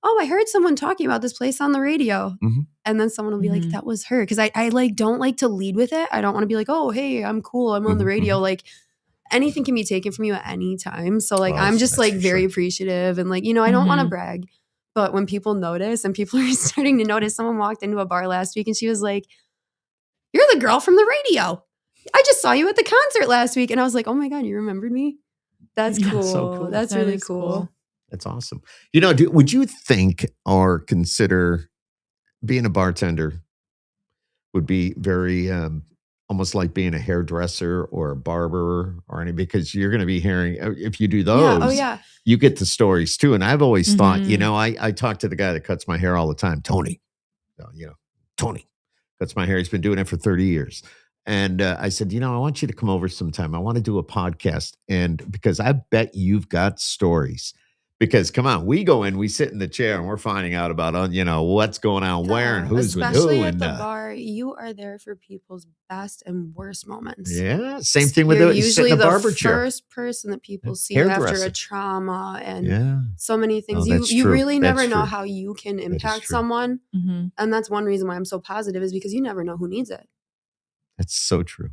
oh, I heard someone talking about this place on the radio. And then someone will be like, that was her. Because I like don't like to lead with it. I don't want to be like, oh, hey, I'm cool. I'm on the radio. Like anything can be taken from you at any time. So like, I'm just like very appreciative. And like, I don't want to brag. But when people notice and people are starting to notice, someone walked into a bar last week and she was like, you're the girl from the radio. I just saw you at the concert last week. And I was like, oh my God, you remembered me? That's cool. So cool. That's really cool. That's awesome. Would you think or consider being a bartender would be very almost like being a hairdresser or a barber or any, because you're going to be hearing, if you do those, you get the stories too. And I've always thought, I talk to the guy that cuts my hair all the time, Tony. Tony cuts my hair. He's been doing it for 30 years. And I said, I want you to come over sometime. I want to do a podcast. And because I bet you've got stories. Because come on, we go in, we sit in the chair, and we're finding out about what's going on, where, and who's with who. Especially at the bar, you are there for people's best and worst moments. Yeah, same thing with usually the barber chair. First person that people see after a trauma and so many things. You really never know how you can impact someone, and that's one reason why I'm so positive is because you never know who needs it. That's so true.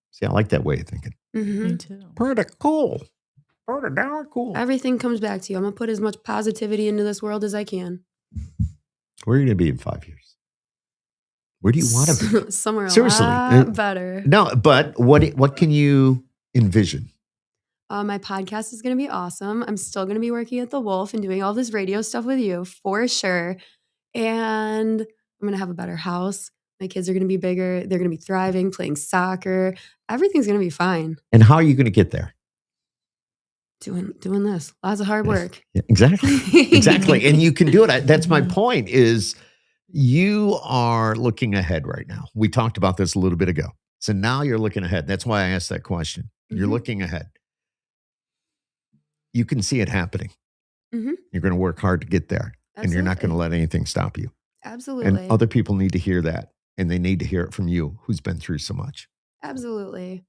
See, I like that way of thinking. Me too. Pretty cool. Cool. Everything comes back to you. I'm going to put as much positivity into this world as I can. Where are you going to be in 5 years? Where do you want to be? Somewhere Seriously, a lot better. No, but what can you envision? My podcast is going to be awesome. I'm still going to be working at The Wolf and doing all this radio stuff with you for sure. And I'm going to have a better house. My kids are going to be bigger. They're going to be thriving, playing soccer. Everything's going to be fine. And how are you going to get there? Doing this. Lots of hard work. Yeah, exactly. And you can do it. That's my point is you are looking ahead right now. We talked about this a little bit ago. So now you're looking ahead. That's why I asked that question. You're looking ahead. You can see it happening. You're going to work hard to get there. Absolutely. And you're not going to let anything stop you. Absolutely. And other people need to hear that. And they need to hear it from you who's been through so much. Absolutely.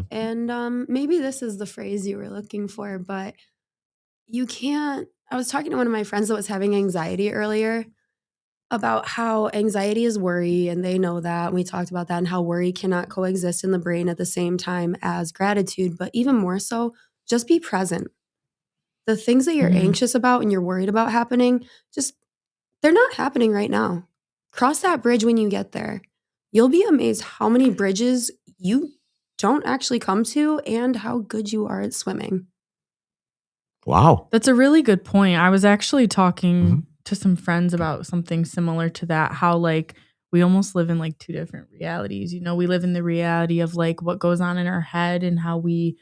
And maybe this is the phrase you were looking for, but you can't. I was talking to one of my friends that was having anxiety earlier about how anxiety is worry, and they know that. And we talked about that and how worry cannot coexist in the brain at the same time as gratitude, but even more so, just be present. The things that you're anxious about and you're worried about happening, they're not happening right now. Cross that bridge when you get there. You'll be amazed how many bridges you don't actually come to and how good you are at swimming. Wow. That's a really good point. I was actually talking to some friends about something similar to that, how we almost live in two different realities. We live in the reality of what goes on in our head and how we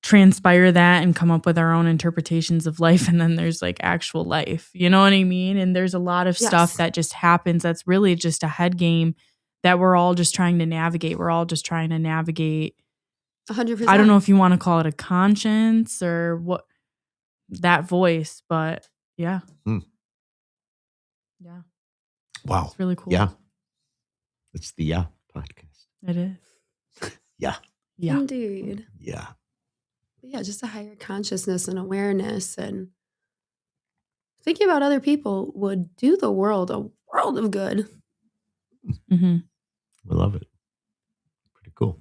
transpire that and come up with our own interpretations of life. And then there's actual life, you know what I mean? And there's a lot of stuff that just happens that's really just a head game that we're all just trying to navigate. We're all just trying to navigate. 100%. I don't know if you want to call it a conscience or what, that voice, but yeah. Yeah. Wow. It's really cool. Yeah. It's the podcast. It is. Yeah. Indeed. Yeah. Yeah, just a higher consciousness and awareness and thinking about other people would do the world a world of good. I love it. Pretty cool.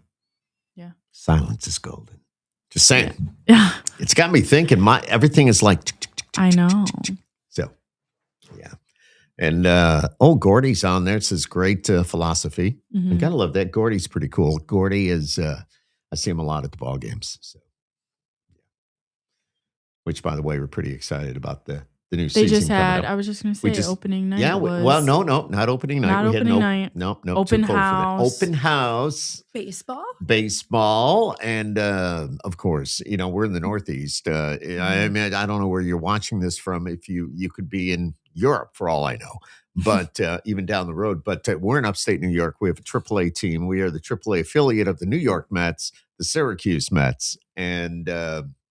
Yeah. Silence is golden. Just saying. Yeah. It's got me thinking. Everything is I know. So, yeah. And Gordy's on there. It says great philosophy. I gotta love that. Gordy's pretty cool. Gordy is. I see him a lot at the ball games. So, which, by the way, we're pretty excited about the new season. They just had, coming up. I was just going to say, opening night. Yeah, well, no, not opening night. Not opening night. No, open house. Open house. Baseball. And of course, we're in the Northeast. I mean, I don't know where you're watching this from. If you could be in Europe for all I know, but even down the road. But we're in upstate New York. We have a AAA team. We are the AAA affiliate of the New York Mets, the Syracuse Mets, and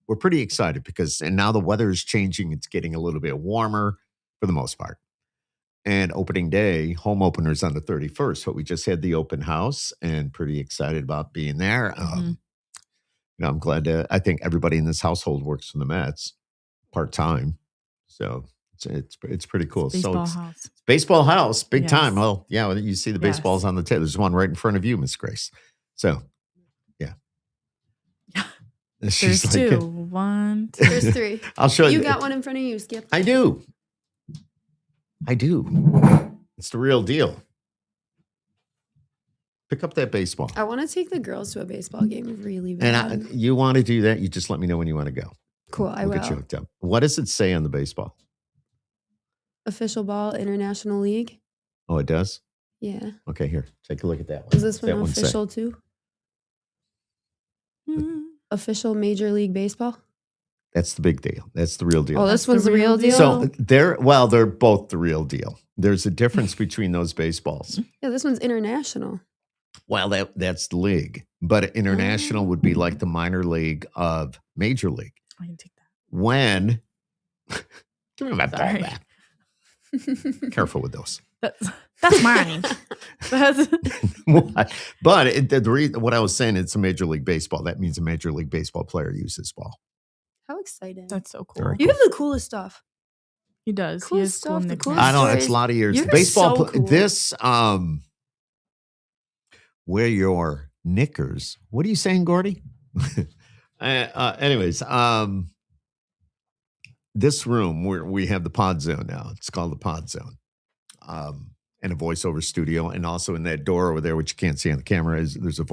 we're pretty excited and now the weather is changing. It's getting a little bit warmer for the most part. And opening day, home openers on the 31st. But we just had the open house and pretty excited about being there. I'm glad I think everybody in this household works for the Mets part-time. So it's pretty cool. House. Baseball house, big time. Well, yeah, you see the baseballs on the table. There's one right in front of you, Miss Grace. So, yeah. There's two. One, two. There's three. I'll show you. You got one in front of you, Skip. I do. It's the real deal. Pick up that baseball. I want to take the girls to a baseball game really bad. And you want to do that, you just let me know when you want to go. Cool, I will. We'll get you hooked up. What does it say on the baseball? Official ball, International League. Oh, it does? Yeah. Okay, here. Take a look at that one. Is this one official too? Official Major League Baseball? That's the big deal. That's the real deal. Oh, this one's the real deal? So they're both the real deal. There's a difference between those baseballs. Yeah, this one's international. Well, that's the league. But international would be like the minor league of Major League. I can take that. When, give me my ball back. Careful with those. That's mine. But what I was saying, it's a Major League Baseball. That means a Major League Baseball player uses this ball. How exciting. That's so cool. You have the coolest stuff. He does. Cool he has stuff. Cool Cool I know. It's a lot of years. You're The baseball, so cool. this, wear your knickers. What are you saying, Gordy? Anyways, this room where we have the pod zone now, it's called the pod zone. And a voiceover studio. And also in that door over there, which you can't see on the camera, is there's a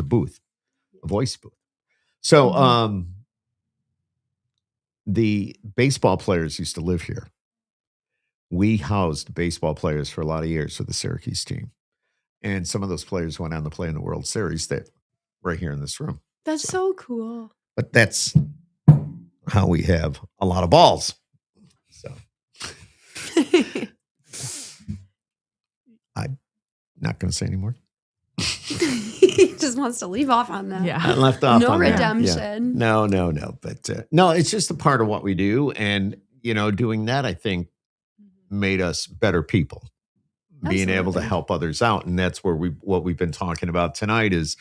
booth, a voice booth. So, the baseball players used to live here. We housed baseball players for a lot of years for the Syracuse team. And some of those players went on to play in the World Series that right here in this room. That's so cool. But that's how we have a lot of balls. So I'm not going to say anymore. He just wants to leave off on that. Yeah. I left off no on redemption. That. Yeah. No. But no, it's just a part of what we do. And, doing that, I think, made us better people. Being able to help others out. And that's where what we've been talking about tonight is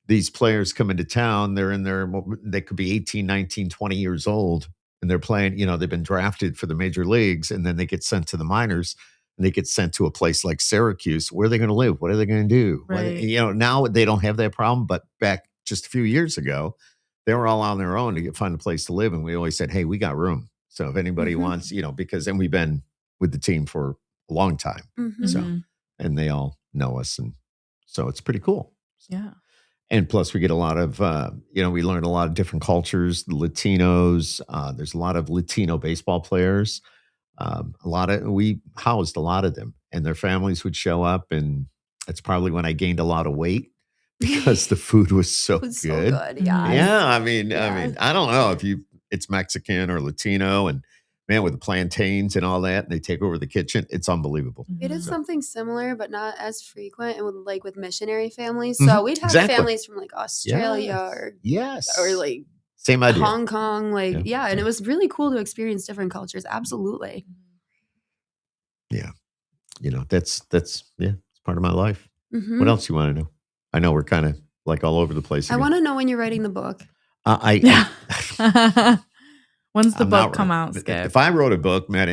these players come into town. They're in there. They could be 18, 19, 20 years old. And they're playing, they've been drafted for the major leagues. And then they get sent to the minors. And they get sent to a place like Syracuse. Where are they going to live? What are they going to do? Right. Now they don't have that problem. But back just a few years ago, they were all on their own to find a place to live. And we always said, hey, we got room. So if anybody wants, and we've been with the team for a long time. So, and they all know us. And so it's pretty cool. Yeah. And plus we get a lot of, we learn a lot of different cultures, the Latinos. There's a lot of Latino baseball players. We housed a lot of them, and their families would show up. And that's probably when I gained a lot of weight because the food was so good. So good. Yeah. Yeah. I mean, I don't know if it's Mexican or Latino, and man, with the plantains and all that, and they take over the kitchen. It's unbelievable. It is something similar, but not as frequent, and with missionary families. So we'd have families from like Australia or like same idea, Hong Kong, and it was really cool to experience different cultures. Absolutely. Yeah, that's it's part of my life. What else you want to know? I know we're kind of like all over the place. I want to know when you're writing the book. When's the book come out, Skip? If I wrote a book, man,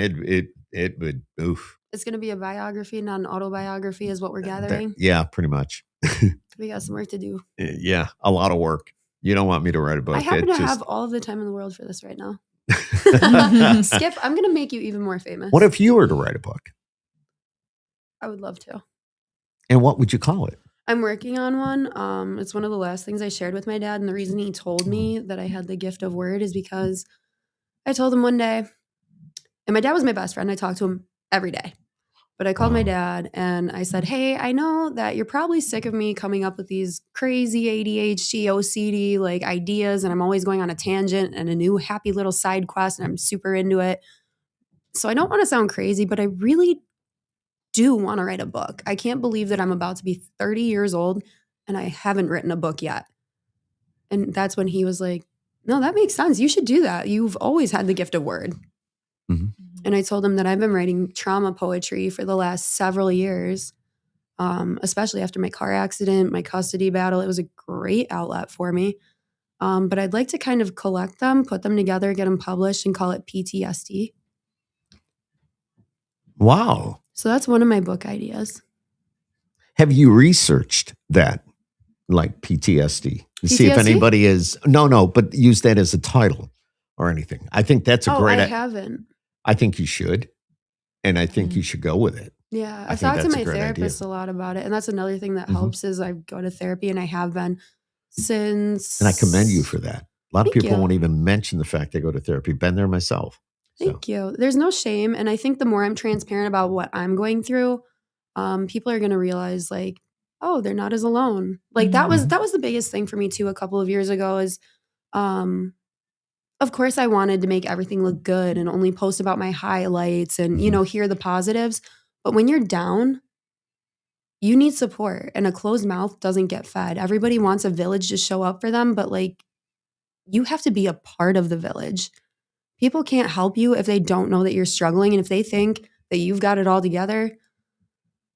it would oof. It's going to be a biography, not an autobiography, is what we're gathering. Pretty much. We got some work to do. Yeah, a lot of work. You don't want me to write a book. I happen to have all of the time in the world for this right now. Skip, I'm going to make you even more famous. What if you were to write a book? I would love to. And what would you call it? I'm working on one. It's one of the last things I shared with my dad. And the reason he told me that I had the gift of word is because I told him one day, and my dad was my best friend. I talked to him every day. But I called my dad and I said, hey, I know that you're probably sick of me coming up with these crazy ADHD, OCD ideas. And I'm always going on a tangent and a new happy little side quest. And I'm super into it. So I don't want to sound crazy, but I really do want to write a book. I can't believe that I'm about to be 30 years old and I haven't written a book yet. And that's when he was like, no, that makes sense. You should do that. You've always had the gift of word. And I told him that I've been writing trauma poetry for the last several years, especially after my car accident, my custody battle. It was a great outlet for me. But I'd like to kind of collect them, put them together, get them published, and call it PTSD. Wow. So that's one of my book ideas. Have you researched that, like PTSD? To see if anybody is... No, but use that as a title or anything. I think that's a great... I haven't. I think you should. And I think you should go with it. Yeah, I've talked to my therapist a lot about it. And that's another thing that helps is I go to therapy, and I have been since. And I commend you for that. A lot of people won't even mention the fact they go to therapy. Been there myself. Thank you. There's no shame. And I think the more I'm transparent about what I'm going through, people are going to realize like, oh, they're not as alone. Like that was the biggest thing for me too a couple of years ago is, of course I wanted to make everything look good and only post about my highlights and, hear the positives. But when you're down, you need support, and a closed mouth doesn't get fed. Everybody wants a village to show up for them, but like you have to be a part of the village. People can't help you if they don't know that you're struggling. And if they think that you've got it all together,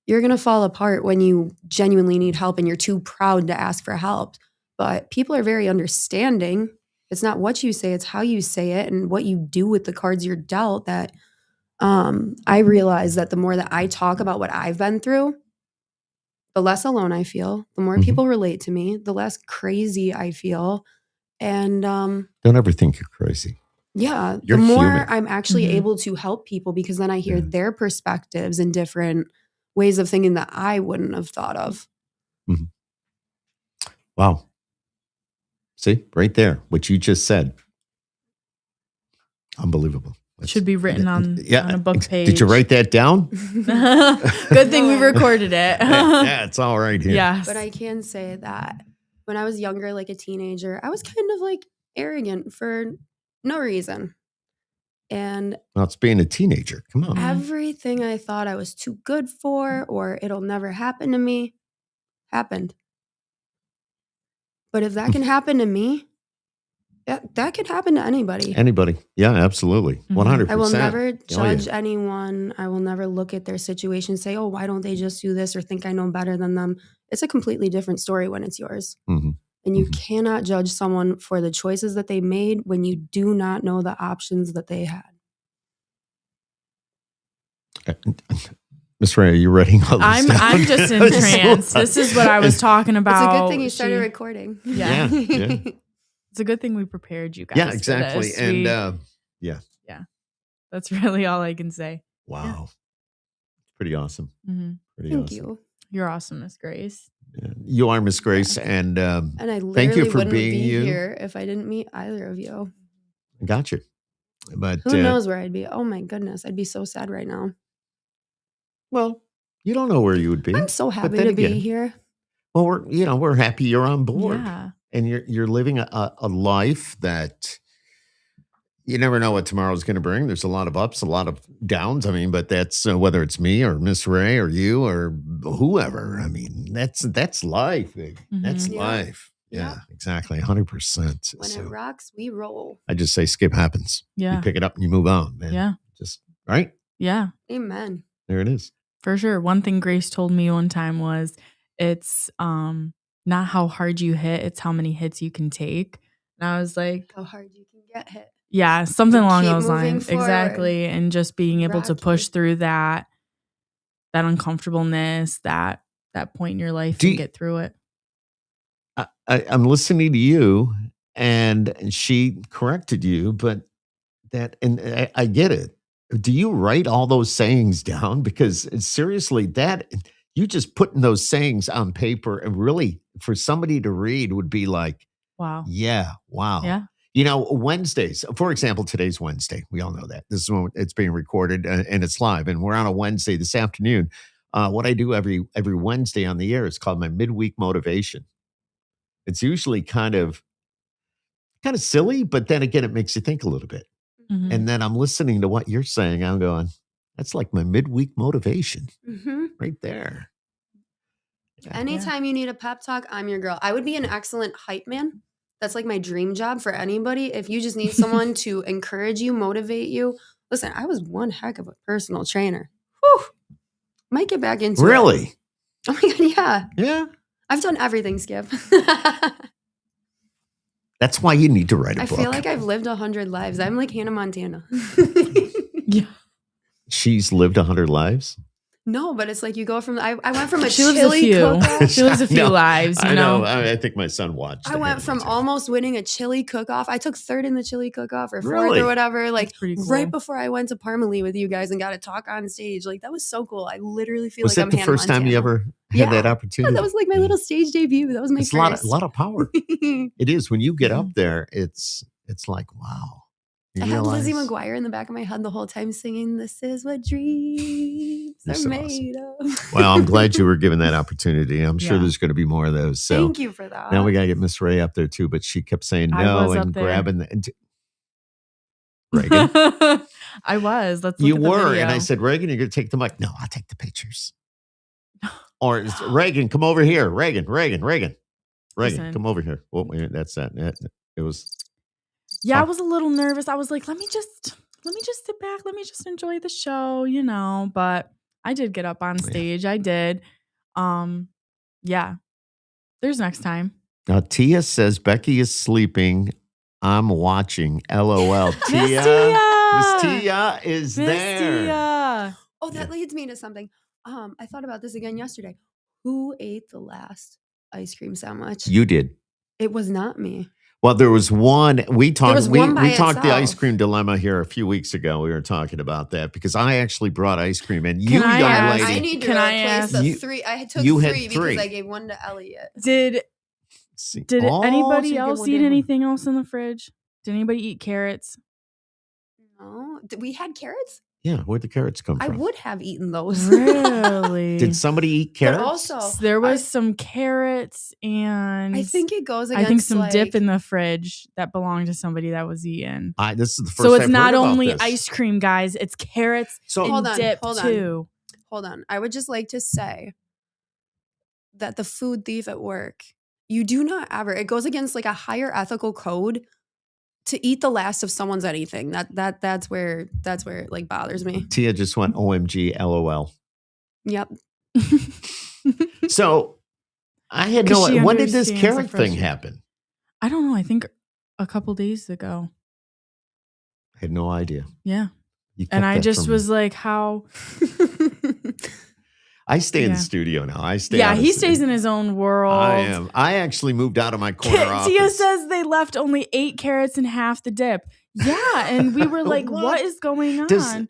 you're going to fall apart when you genuinely need help and you're too proud to ask for help. But people are very understanding. It's not what you say, it's how you say it and what you do with the cards you're dealt that I realize that the more that I talk about what I've been through, the less alone I feel, the more people relate to me, the less crazy I feel. And don't ever think you're crazy. Yeah, the more I'm actually able to help people because then I hear their perspectives and different ways of thinking that I wouldn't have thought of. Wow. See, right there, what you just said. Unbelievable. Should be written on a book page. Did you write that down? Good thing we recorded it. Yeah, it's all right here. Yes. But I can say that when I was younger, like a teenager, I was kind of like arrogant for no reason. And well, it's being a teenager. Come on. Everything I thought I was too good for or it'll never happen to me happened. But if that can happen to me, that could happen to anybody. Anybody. Yeah, absolutely. 100%. I will never judge anyone. I will never look at their situation and say, oh, why don't they just do this or think I know better than them? It's a completely different story when it's yours. And you cannot judge someone for the choices that they made when you do not know the options that they had. Miss Ray, are you writing all this down? I'm just in trance. This is what I was talking about. It's a good thing you started recording. Yeah. It's a good thing we prepared you guys. Yeah, exactly. And yeah. That's really all I can say. Wow. Yeah. Pretty awesome. Thank you. You're awesome, Miss Grace. Yeah. You are Miss Grace, and I literally thank you for wouldn't being be you. Here if I didn't meet either of you. Gotcha. But who knows where I'd be? Oh my goodness, I'd be so sad right now. Well, you don't know where you would be. I'm so happy to be here. Well, we're happy you're on board. Yeah. And you're living a life that you never know what tomorrow's going to bring. There's a lot of ups, a lot of downs. I mean, but that's whether it's me or Miss Ray or you or whoever. I mean, that's life. That's life. Yeah, exactly. 100%. When it rocks, we roll. I just say skip happens. Yeah. You pick it up and you move on, man. Yeah. Just right. Yeah. Amen. There it is. For sure. One thing Grace told me one time was it's not how hard you hit, it's how many hits you can take. And I was like, how hard you can get hit. Yeah, something along those lines. Forward. Exactly. And just being able to push through that uncomfortableness, that point in your life and get through it. I'm listening to you and she corrected you, but and I get it. Do you write all those sayings down? Because seriously, you just putting those sayings on paper and really for somebody to read would be like, wow. Yeah. Wow. Yeah. Wednesdays, for example, today's Wednesday. We all know that. This is when it's being recorded and it's live. And we're on a Wednesday this afternoon. What I do every Wednesday on the air is called my midweek motivation. It's usually kind of silly, but then again, it makes you think a little bit. And then I'm listening to what you're saying. I'm going, that's like my midweek motivation right there. Yeah. Anytime you need a pep talk, I'm your girl. I would be an excellent hype man. That's like my dream job for anybody. If you just need someone to encourage you, motivate you. Listen, I was one heck of a personal trainer. Whew. Might get back into it. Really? Oh my God, yeah. Yeah. I've done everything, Skip. That's why you need to write a book. I feel like I've lived 100 lives. I'm like Hannah Montana. Yeah. She's lived 100 lives? No, but it's like you go from I went from a She lives chili cook-off. She lives a few lives, you know. I think my son watched. I went from almost winning a chili cook-off. I took third in the chili cook-off or fourth Really? or whatever. Like That's pretty cool. right before I went to Parmalee with you guys and got to talk on stage. Like that was so cool. I literally feel was like I'm that the Hannah first time you ever had that opportunity? Yeah, that was like my little stage debut. That was my it's first. a lot of power. It is when you get up there. It's like wow. I had Lizzie McGuire in the back of my head the whole time singing, "This is what dreams are made of." Well, I'm glad you were given that opportunity. I'm sure there's going to be more of those. So thank you for that. Now we got to get Miss Ray up there too, but she kept saying no and grabbing the Reagan. I was. Let's look you at the were, video. and I said, Reagan, you're going to take the mic. No, I'll take the pictures. Or Reagan, come over here. Reagan, Listen. come over here. Oh, that's that. It was. Yeah, I was a little nervous. I was like, let me just sit back. Let me just enjoy the show, you know. But I did get up on stage. I did. Yeah. There's next time. Now Tia says Becky is sleeping. I'm watching. LOL. Miss Tia is there. Tia. Oh, that leads me to something. I thought about this again yesterday. Who ate the last ice cream sandwich? You did. It was not me. Well, there was one. We talked. We talked the ice itself. cream dilemma here a few weeks ago. We were talking about that because I actually brought ice cream, and Can I ask- lady. I need to Can I replace ask- the three. I took you had three three. because I gave one to Elliot. Did Oh, anybody so you else get one eat day anything else in the fridge? Did anybody eat carrots? No, we had carrots. Yeah, where'd the carrots come I from? would have eaten those. Really? Did somebody eat carrots? But also, There was some carrots and I think it goes against. I think some dip like, in the fridge that belonged to somebody that was eaten. This is the first. So it's I've not heard about only this. ice cream, guys. It's carrots So and dip too. Hold on. I would just like to say that the food thief at work, you do not ever. It goes against like a higher ethical code to eat the last of someone's anything. That's where it like bothers me. Tia just went OMG LOL. Yep. So I had no. When did this carrot thing happen? I don't know. I think a couple days ago. I had no idea. Yeah. You kept And I that just from was me. like, how? I stay in the studio now. Yeah, he stays in his own world. I am. I actually moved out of my corner office. Tia says they left only 8 carrots and half the dip. Yeah, and we were like, what is going on?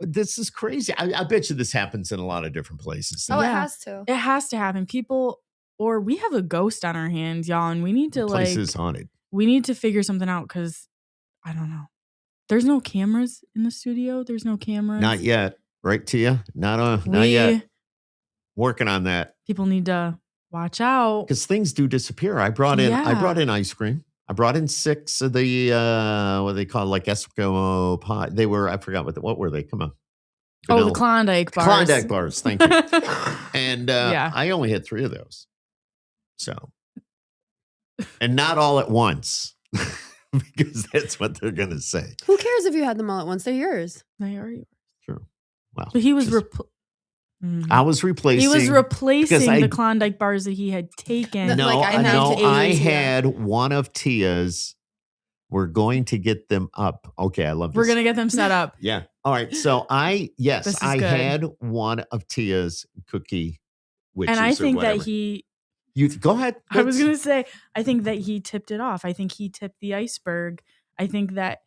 This is crazy. I bet you this happens in a lot of different places. Oh, Yeah. it has to. It has to happen. People, or we have a ghost on our hands, y'all, and we need to The place is haunted. we need to figure something out because I don't know. There's no cameras in the studio. There's no cameras. Not yet, right, Tia? Not yet. Working on that People need to watch out. because things do disappear. I brought in ice cream. I brought in 6 of the what they call like Eskimo pie. They were, I forgot what were they? Come on. Oh, the Klondike bars. Klondike bars. Thank you. And Yeah. I only had 3 of those. So, and not all at once because that's what they're going to say. Who cares if you had them all at once? They're yours. They are yours. True. Well, But he was I was replacing. He was replacing I- the Klondike bars that he had taken. No, like, I have to I eat, had one of Tia's. We're going to get them up. Okay, I love this. We're gonna get them set up. Yeah. All right. So I This is good. had one of Tia's cookie witches. And I or think that whatever. you go ahead. I was gonna say, I think that he tipped it off. I think he tipped the iceberg. I think that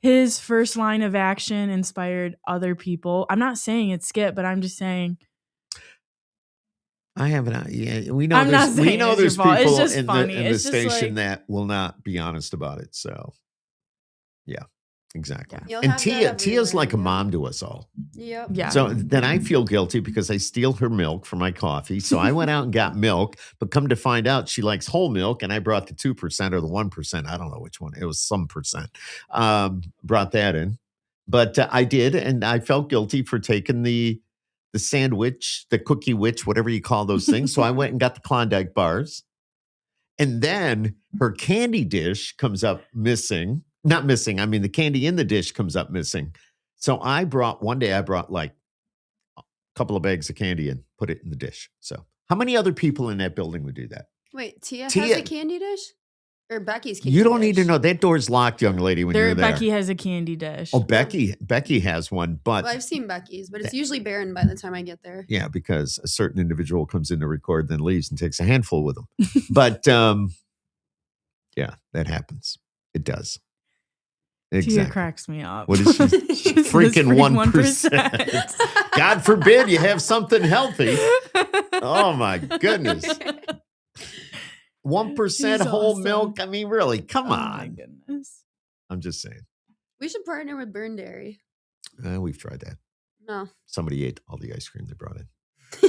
his first line of action inspired other people. I'm not saying it's Skip, but I'm just saying. I haven't. Yeah, we know. I'm not saying we know it's there's your fault. It's people just in funny. the It's just station like- that will not be honest about it. So, yeah, exactly. Yeah. You'll And have that Tia's like a everywhere, mom to us all. Yep. Yeah. So then I feel guilty because I steal her milk for my coffee. So I went out and got milk, but come to find out she likes whole milk, and I brought the 2% or the 1%. I don't know which one. It was some percent. Brought that in, but I did, and I felt guilty for taking the sandwich, the cookie witch, whatever you call those things. So I went and got the Klondike bars, and then her candy dish comes up missing. Not missing. I mean, the candy in the dish comes up missing. So one day I brought like a couple of bags of candy and put it in the dish. So how many other people in that building would do that? Wait, Tia Tia- has a candy dish? Or Becky's. You don't need to know. That door's locked, young lady, when you're there. Becky has a candy dish. Oh, Becky has one, but... Well, I've seen Becky's, but it's usually barren by the time I get there. Yeah, because a certain individual comes in to record, then leaves and takes a handful with them. But, yeah, that happens. It does. Exactly. Tia cracks me up. What is she? Freaking 1%. God forbid you have something healthy. Oh, my goodness. 1% whole milk. I mean, really, come on. My goodness. I'm just saying. We should partner with Burn Dairy. We've tried that. No. Somebody ate all the ice cream they brought in.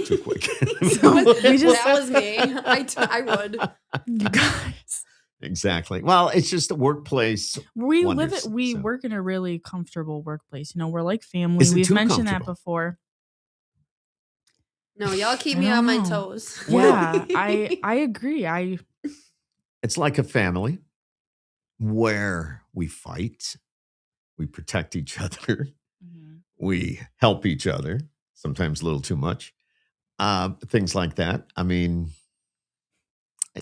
Too quick. That was me. I would. You guys. Exactly. Well, it's just a workplace. We work in a really comfortable workplace. You know, we're like family. We've mentioned that before. No, y'all keep me on my toes. Yeah, I agree. It's like a family where we fight, we protect each other, we help each other, sometimes a little too much, things like that. I mean,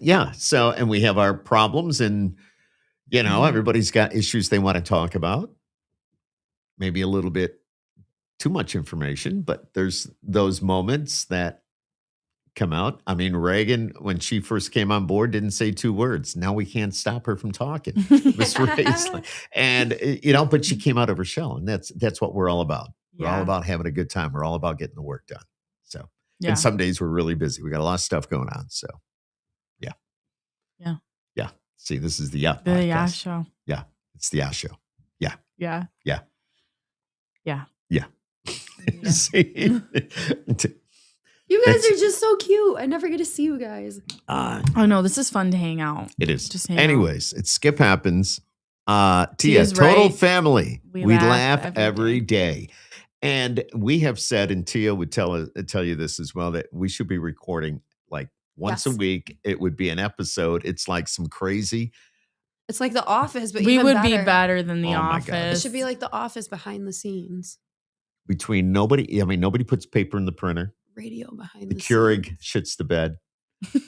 yeah. So, and we have our problems, and everybody's got issues they want to talk about. Maybe a little bit too much information, but there's those moments that come out. I mean, Reagan, when she first came on board, didn't say 2 words. Now we can't stop her from talking. Miss Ray's and but she came out of her shell, and that's what we're all about. We're all about having a good time. We're all about getting the work done. So, and some days we're really busy. We got a lot of stuff going on. So, yeah. See, this is the podcast. Show. Yeah, it's the Show. Yeah. See? You guys are just so cute. I never get to see you guys. Oh no, this is fun to hang out. It is. Just hang Anyways, it Skip Happens. Tia, total family. We laugh every day. And we have said, and Tia would tell you this as well, that we should be recording like once a week. It would be an episode. It's like some crazy. It's like The Office, but we even would be better than The Office. It should be like The Office behind the scenes. Between nobody puts paper in the printer. Radio behind the Keurig shits the bed.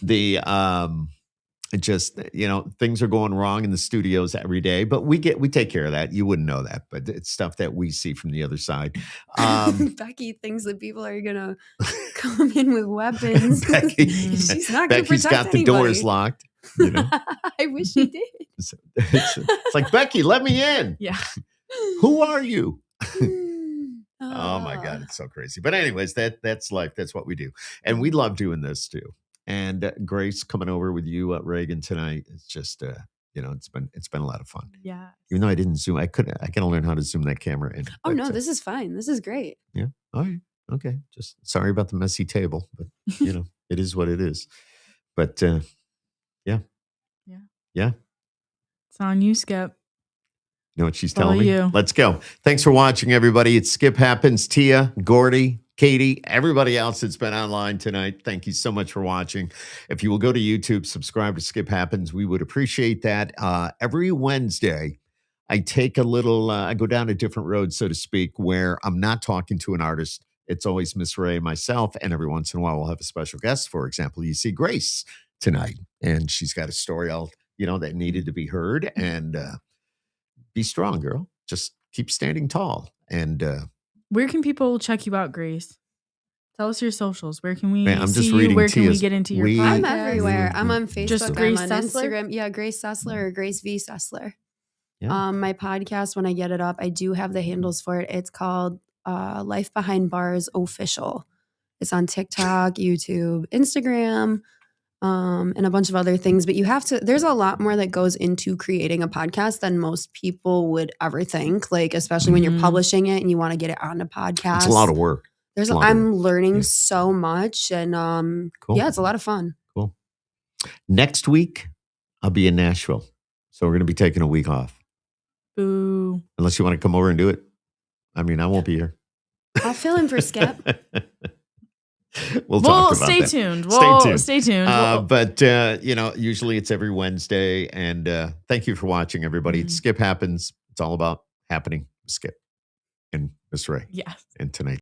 The things are going wrong in the studios every day, but we take care of that. You wouldn't know that, but it's stuff that we see from the other side. Becky thinks that people are gonna come in with weapons. She's not gonna Becky's got anybody. The doors locked. I wish she did. It's like, Becky, let me in. Yeah. Who are you? Oh my God, it's so crazy. But anyways, that's life. That's what we do. And we love doing this too. And Grace coming over with you at Reagan tonight. It's just it's been a lot of fun. Yeah. Even though I didn't zoom, I gotta learn how to zoom that camera in. Oh no, this is fine. This is great. Yeah. All right. Okay. Just sorry about the messy table, but it is what it is. But yeah. It's on you, Skip. You know what she's telling me? Let's go. Thanks for watching, everybody. It's Skip Happens. Tia, Gordy, Katie, everybody else that's been online tonight. Thank you so much for watching. If you will go to YouTube, subscribe to Skip Happens, we would appreciate that. Every Wednesday, I take a little, I go down a different road, so to speak, where I'm not talking to an artist. It's always Miss Ray, myself, and every once in a while we'll have a special guest. For example, you see Grace tonight, and she's got a story that needed to be heard. And be strong, girl. Just keep standing tall. And where can people check you out, Grace? Tell us your socials. Where can we see you? Where can we get into your podcast? I'm everywhere. I'm on Facebook. Just Grace I'm on Sessler? Instagram. Yeah, Grace Sessler or Grace V Sessler. Yeah. My podcast, when I get it up, I do have the handles for it. It's called Life Behind Bars Official. It's on TikTok, YouTube, Instagram, and a bunch of other things. But there's a lot more that goes into creating a podcast than most people would ever think. Like, especially when you're publishing it and you want to get it on a podcast. It's a lot of work. I'm learning so much, and cool. It's a lot of fun. Cool. Next week, I'll be in Nashville. So we're going to be taking a week off. Boo. Unless you want to come over and do it. I mean, I won't be here. I'll fill in for Skip. We'll talk about stay that. tuned. Stay tuned. But usually it's every Wednesday. And thank you for watching, everybody. It's Skip Happens. It's all about happening with Skip and Miss Ray. Yes. And tonight.